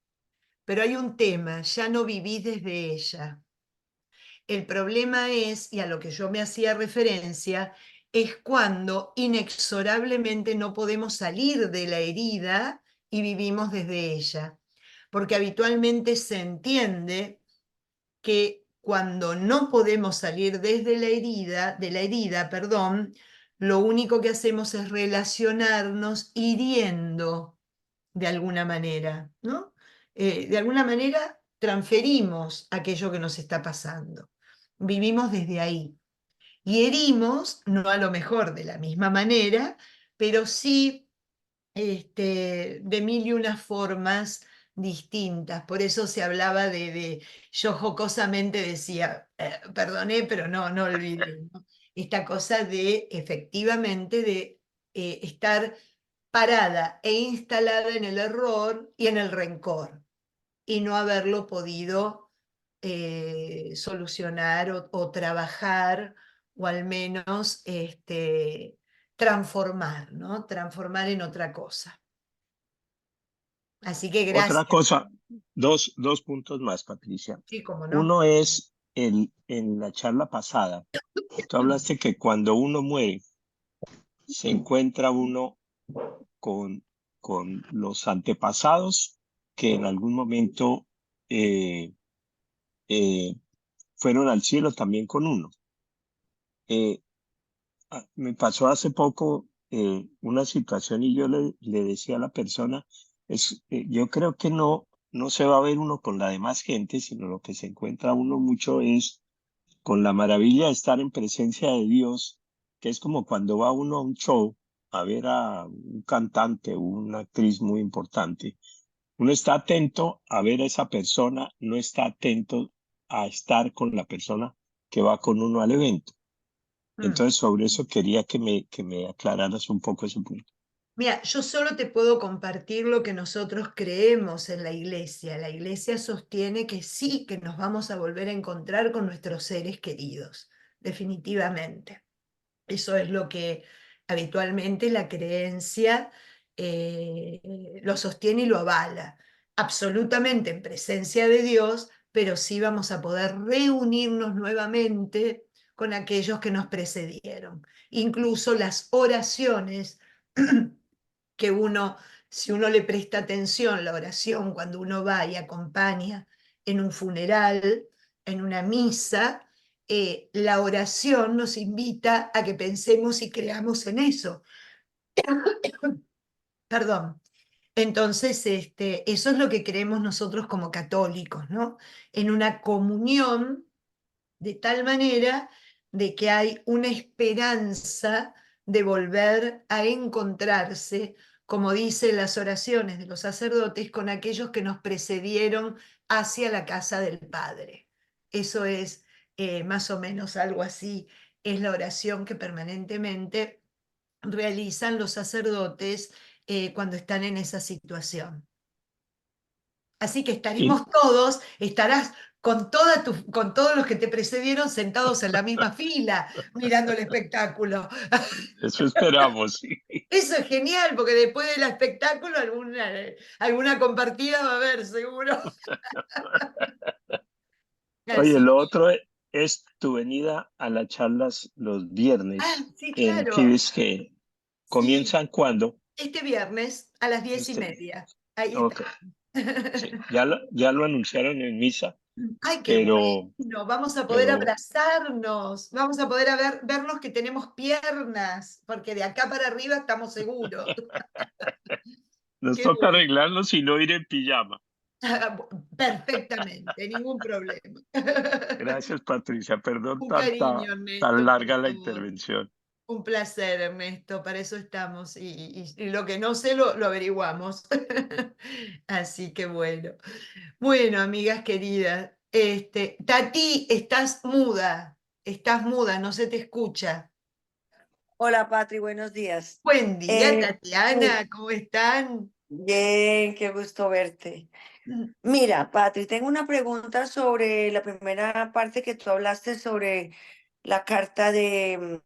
A: pero hay un tema, ya no vivís desde ella. El problema es, y a lo que yo me hacía referencia, es cuando inexorablemente no podemos salir de la herida y vivimos desde ella. Porque habitualmente se entiende que cuando no podemos salir desde la herida, perdón, lo único que hacemos es relacionarnos hiriendo de alguna manera, ¿no? De alguna manera transferimos aquello que nos está pasando. Vivimos desde ahí. Y herimos, no a lo mejor de la misma manera, pero sí de mil y unas formas distintas. Por eso se hablaba yo jocosamente decía, perdoné, pero no olvidé, ¿no? Esta cosa de, efectivamente, de estar parada e instalada en el error y en el rencor, y no haberlo podido solucionar o trabajar, o al menos transformar, ¿no? Transformar en otra cosa. Así que
C: Otra
A: gracias.
C: cosa, dos puntos más, Patricia.
A: Sí, cómo no.
C: Uno es, en la charla pasada, tú hablaste que cuando uno muere, se encuentra uno con, con los antepasados que en algún momento eh, eh, fueron al cielo también con uno. Eh, Me pasó hace poco una situación y yo le decía a la persona, yo creo que no se va a ver uno con la demás gente, sino lo que se encuentra uno mucho es con la maravilla de estar en presencia de Dios, que es como cuando va uno a un show a ver a un cantante o una actriz muy importante. Uno está atento a ver a esa persona, no está atento a estar con la persona que va con uno al evento.
A: Mm.
C: Entonces, sobre eso quería que me aclararas un poco ese punto.
A: Mira, yo solo te puedo compartir lo que nosotros creemos en la iglesia. La iglesia sostiene que sí, que nos vamos a volver a encontrar con nuestros seres queridos, definitivamente. Eso es lo que habitualmente la creencia lo sostiene y lo avala. Absolutamente en presencia de Dios, pero sí vamos a poder reunirnos nuevamente con aquellos que nos precedieron. Incluso las oraciones que uno, si uno le presta atención, la oración cuando uno va y acompaña en un funeral, en una misa, la oración nos invita a que pensemos y creamos en eso. Perdón. Entonces, eso es lo que creemos nosotros como católicos, ¿no? En una comunión de tal manera de que hay una esperanza de volver a encontrarse, como dicen las oraciones de los sacerdotes, con aquellos que nos precedieron hacia la casa del Padre. Eso es más o menos algo así, es la oración que permanentemente realizan los sacerdotes cuando están en esa situación. Así que
C: Y
A: estaremos todos, estarás con todos los que te precedieron sentados en la misma fila, mirando el espectáculo.
C: eso esperamos. Sí.
A: Eso es genial, porque después del espectáculo alguna compartida va a haber, seguro.
C: Oye,
A: Así
C: lo
A: que,
C: otro es tu venida a las charlas los viernes
A: sí,
C: en
A: claro.
C: Key que
A: Sí,
C: comienzan cuando.
A: este viernes a las 10:30. Ahí está.
C: Ok, sí, ya lo anunciaron en misa,
A: Ay, qué
C: pero,
A: bueno, vamos a poder
C: pero
A: abrazarnos, vamos a poder vernos que tenemos piernas, porque de acá para arriba estamos seguros.
C: nos
A: Qué
C: toca
A: bueno.
C: arreglarnos y no ir en pijama.
A: Perfectamente, ningún problema.
C: Gracias, Patricia. Perdón
A: Un cariño,
C: tan
A: Ernesto, por
C: larga la
A: favor.
C: intervención.
A: Un placer, Ernesto, para eso estamos. Y lo que no sé lo averiguamos. Así que bueno. Bueno, amigas queridas, Tati, estás muda, no se te escucha.
B: Hola, Patri, buenos días.
A: Buen día,
B: Sí,
A: Tatiana, ¿cómo están?
B: bien, qué gusto verte.
A: Mm.
B: Mira, Patri, tengo una pregunta sobre la primera parte que tú hablaste sobre la carta de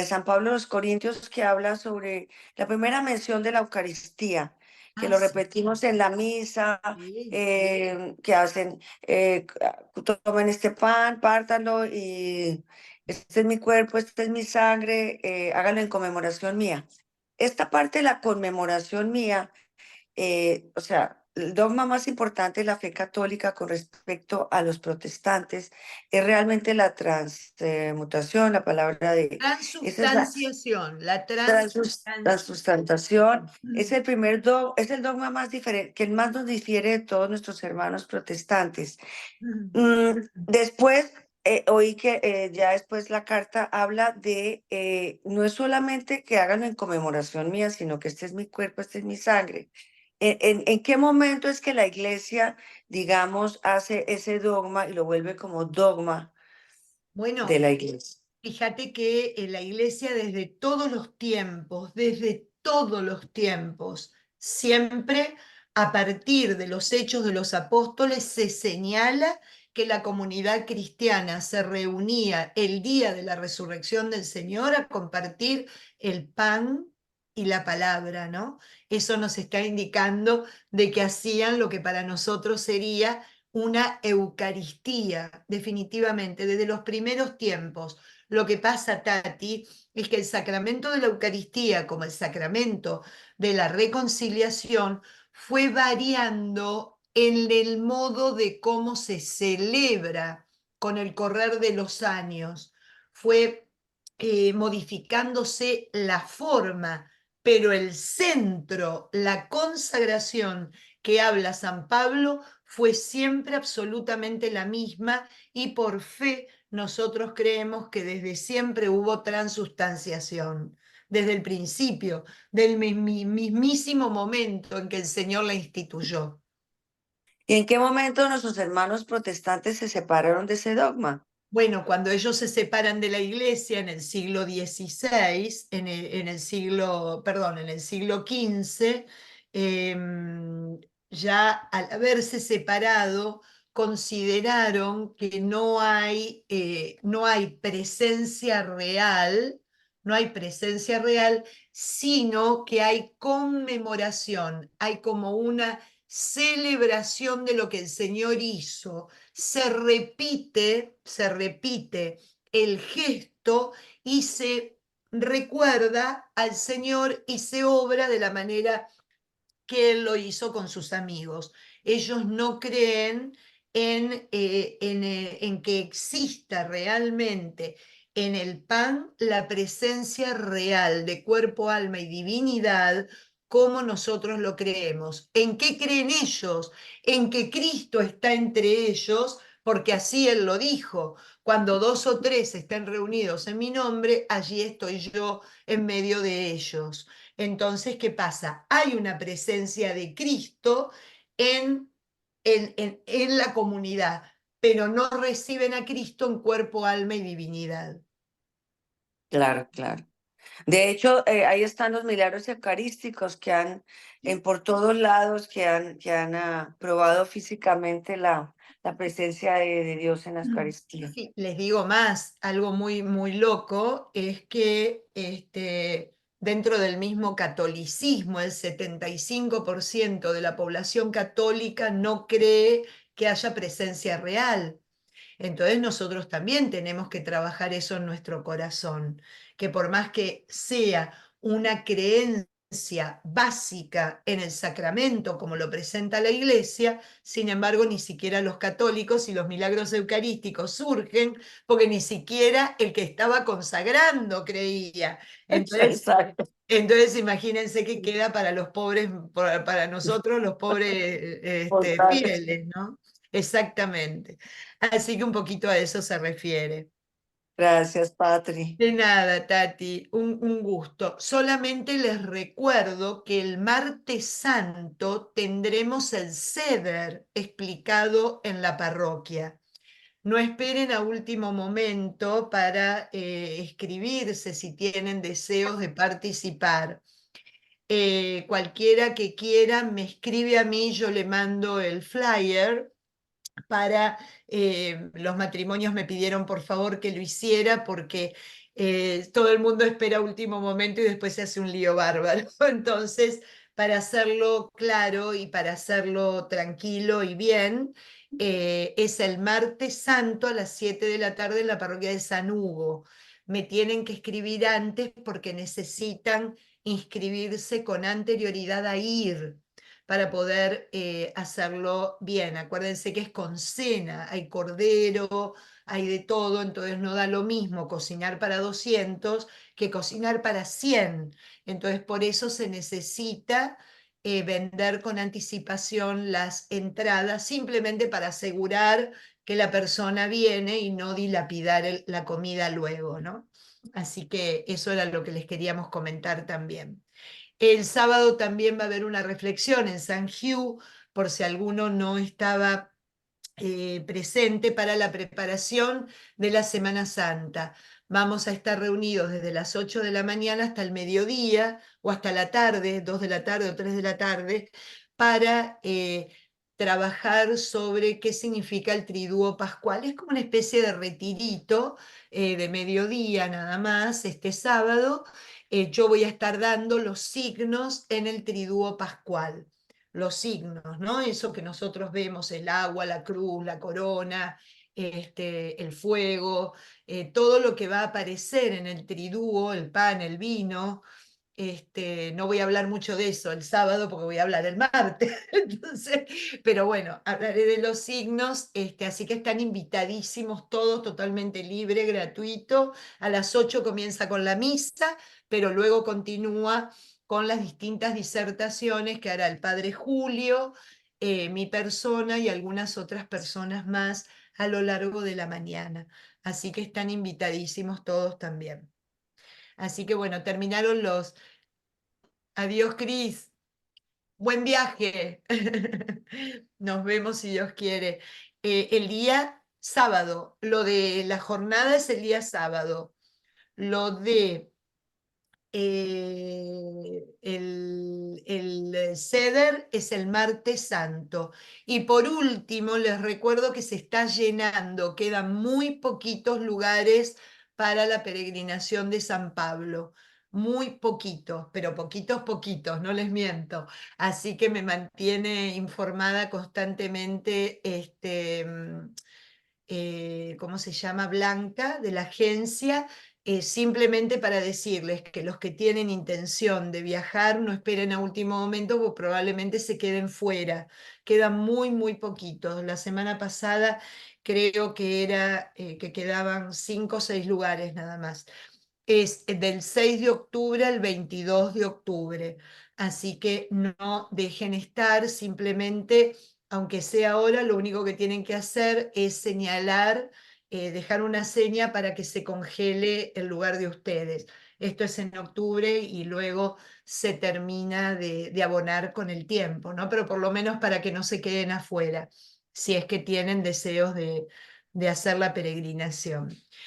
B: San Pablo a los Corintios, que habla sobre la primera mención de la Eucaristía, que
A: Ah,
B: lo
A: sí,
B: repetimos en la misa,
A: sí.
B: que hacen, tomen este pan, pártanlo y este es mi cuerpo, este es mi sangre, háganlo en conmemoración mía. Esta parte de la conmemoración mía, o sea, el dogma más importante de la fe católica con respecto a los protestantes es realmente la transmutación, la palabra de, esa es la
A: Transubstanciación, la transubstanciación.
B: transubstanciación, es
A: Mm,
B: el es el dogma más diferente, que más nos difiere de todos nuestros hermanos protestantes.
A: mm.
B: Después, oí que ya después la carta habla de, no es solamente que háganlo en conmemoración mía, sino que este es mi cuerpo, este es mi sangre. En qué momento es que la iglesia, digamos, hace ese dogma y lo vuelve como dogma de
A: Bueno,
B: la iglesia?
A: fíjate que en la iglesia desde todos los tiempos, siempre a partir de los hechos de los apóstoles se señala que la comunidad cristiana se reunía el día de la resurrección del Señor a compartir el pan y la palabra, ¿no? Eso nos está indicando de que hacían lo que para nosotros sería una Eucaristía, definitivamente, desde los primeros tiempos. Lo que pasa, Tati, es que el sacramento de la Eucaristía, como el sacramento de la reconciliación, fue variando en el modo de cómo se celebra con el correr de los años. Fue modificándose la forma, pero el centro, la consagración que habla San Pablo, fue siempre absolutamente la misma y por fe nosotros creemos que desde siempre hubo transustanciación, desde el principio, del mismísimo momento en que el Señor la instituyó.
B: ¿Y en qué momento nuestros hermanos protestantes se separaron de ese dogma?
A: Bueno, cuando ellos se separan de la iglesia en el siglo XVI, en el siglo XV, ya al haberse separado, consideraron que no hay presencia real, no hay presencia real, sino que hay conmemoración, hay como una celebración de lo que el Señor hizo. Se repite el gesto y se recuerda al Señor y se obra de la manera que Él lo hizo con sus amigos. Ellos no creen en que exista realmente en el pan la presencia real de cuerpo, alma y divinidad como nosotros lo creemos. ¿En qué creen ellos? En que Cristo está entre ellos, porque así Él lo dijo. Cuando dos o tres estén reunidos en mi nombre, allí estoy yo en medio de ellos. Entonces, ¿qué pasa? Hay una presencia de Cristo en la comunidad, pero no reciben a Cristo en cuerpo, alma y divinidad.
B: Claro, claro. De hecho, ahí están los milagros eucarísticos que han, por todos lados, que han probado físicamente la presencia de Dios en la Eucaristía.
A: Sí, les digo más, algo muy, muy loco es que dentro del mismo catolicismo, el 75% de la población católica no cree que haya presencia real. Entonces nosotros también tenemos que trabajar eso en nuestro corazón, que por más que sea una creencia básica en el sacramento como lo presenta la Iglesia, sin embargo ni siquiera los católicos y los milagros eucarísticos surgen porque ni siquiera el que estaba consagrando creía.
B: Exacto.
A: Entonces imagínense que queda para los pobres, para nosotros los pobres
B: Mortales.
A: fieles, ¿no? Exactamente. Así que un poquito a eso se refiere.
B: Gracias, Patri.
A: De nada, Tati, un gusto. Solamente les recuerdo que el martes santo tendremos el Seder explicado en la parroquia. No esperen a último momento para escribirse si tienen deseos de participar. Cualquiera que quiera me escribe a mí, yo le mando el flyer para los matrimonios me pidieron por favor que lo hiciera porque todo el mundo espera a último momento y después se hace un lío bárbaro. Entonces, para hacerlo claro y para hacerlo tranquilo y bien, es el martes santo a las 7 de la tarde en la parroquia de San Hugo. Me tienen que escribir antes porque necesitan inscribirse con anterioridad a ir para poder hacerlo bien. Acuérdense que es con cena, hay cordero, hay de todo, entonces no da lo mismo cocinar para 200 que cocinar para 100. Entonces por eso se necesita vender con anticipación las entradas, simplemente para asegurar que la persona viene y no dilapidar la comida luego, ¿no? Así que eso era lo que les queríamos comentar también. El sábado también va a haber una reflexión en San Hugh, por si alguno no estaba presente para la preparación de la Semana Santa. Vamos a estar reunidos desde las 8 de la mañana hasta el mediodía o hasta la tarde, 2 de la tarde o 3 de la tarde, para trabajar sobre qué significa el triduo pascual. Es como una especie de retirito de mediodía nada más este sábado. Yo voy a estar dando los signos en el triduo pascual. Los signos, ¿no? Eso que nosotros vemos, el agua, la cruz, la corona, el fuego, todo lo que va a aparecer en el triduo, el pan, el vino. No voy a hablar mucho de eso el sábado porque voy a hablar el martes. Entonces, pero bueno, hablaré de los signos, así que están invitadísimos todos, totalmente libre, gratuito. A las 8 comienza con la misa, pero luego continúa con las distintas disertaciones que hará el padre Julio, mi persona y algunas otras personas más a lo largo de la mañana. Así que están invitadísimos todos también. Así que bueno, terminaron los... Adiós, Cris. Buen viaje. Nos vemos si Dios quiere. El día sábado, lo de la jornada es el día sábado. Lo de el Seder es el martes santo. Y por último, les recuerdo que se está llenando, quedan muy poquitos lugares para la peregrinación de San Pablo. Muy poquitos, pero poquitos, poquitos, no les miento. Así que me mantiene informada constantemente ¿cómo se llama? Blanca, de la agencia, simplemente para decirles que los que tienen intención de viajar no esperen a último momento, porque probablemente se queden fuera. Quedan muy, muy poquitos. La semana pasada creo que era que quedaban 5 o 6 lugares nada más. Es del 6 de octubre al 22 de octubre. Así que no dejen estar, simplemente, aunque sea ahora, lo único que tienen que hacer es señalar, dejar una seña para que se congele el lugar de ustedes. Esto es en octubre y luego se termina de abonar con el tiempo, ¿no? Pero por lo menos para que no se queden afuera, si es que tienen deseos de hacer la peregrinación.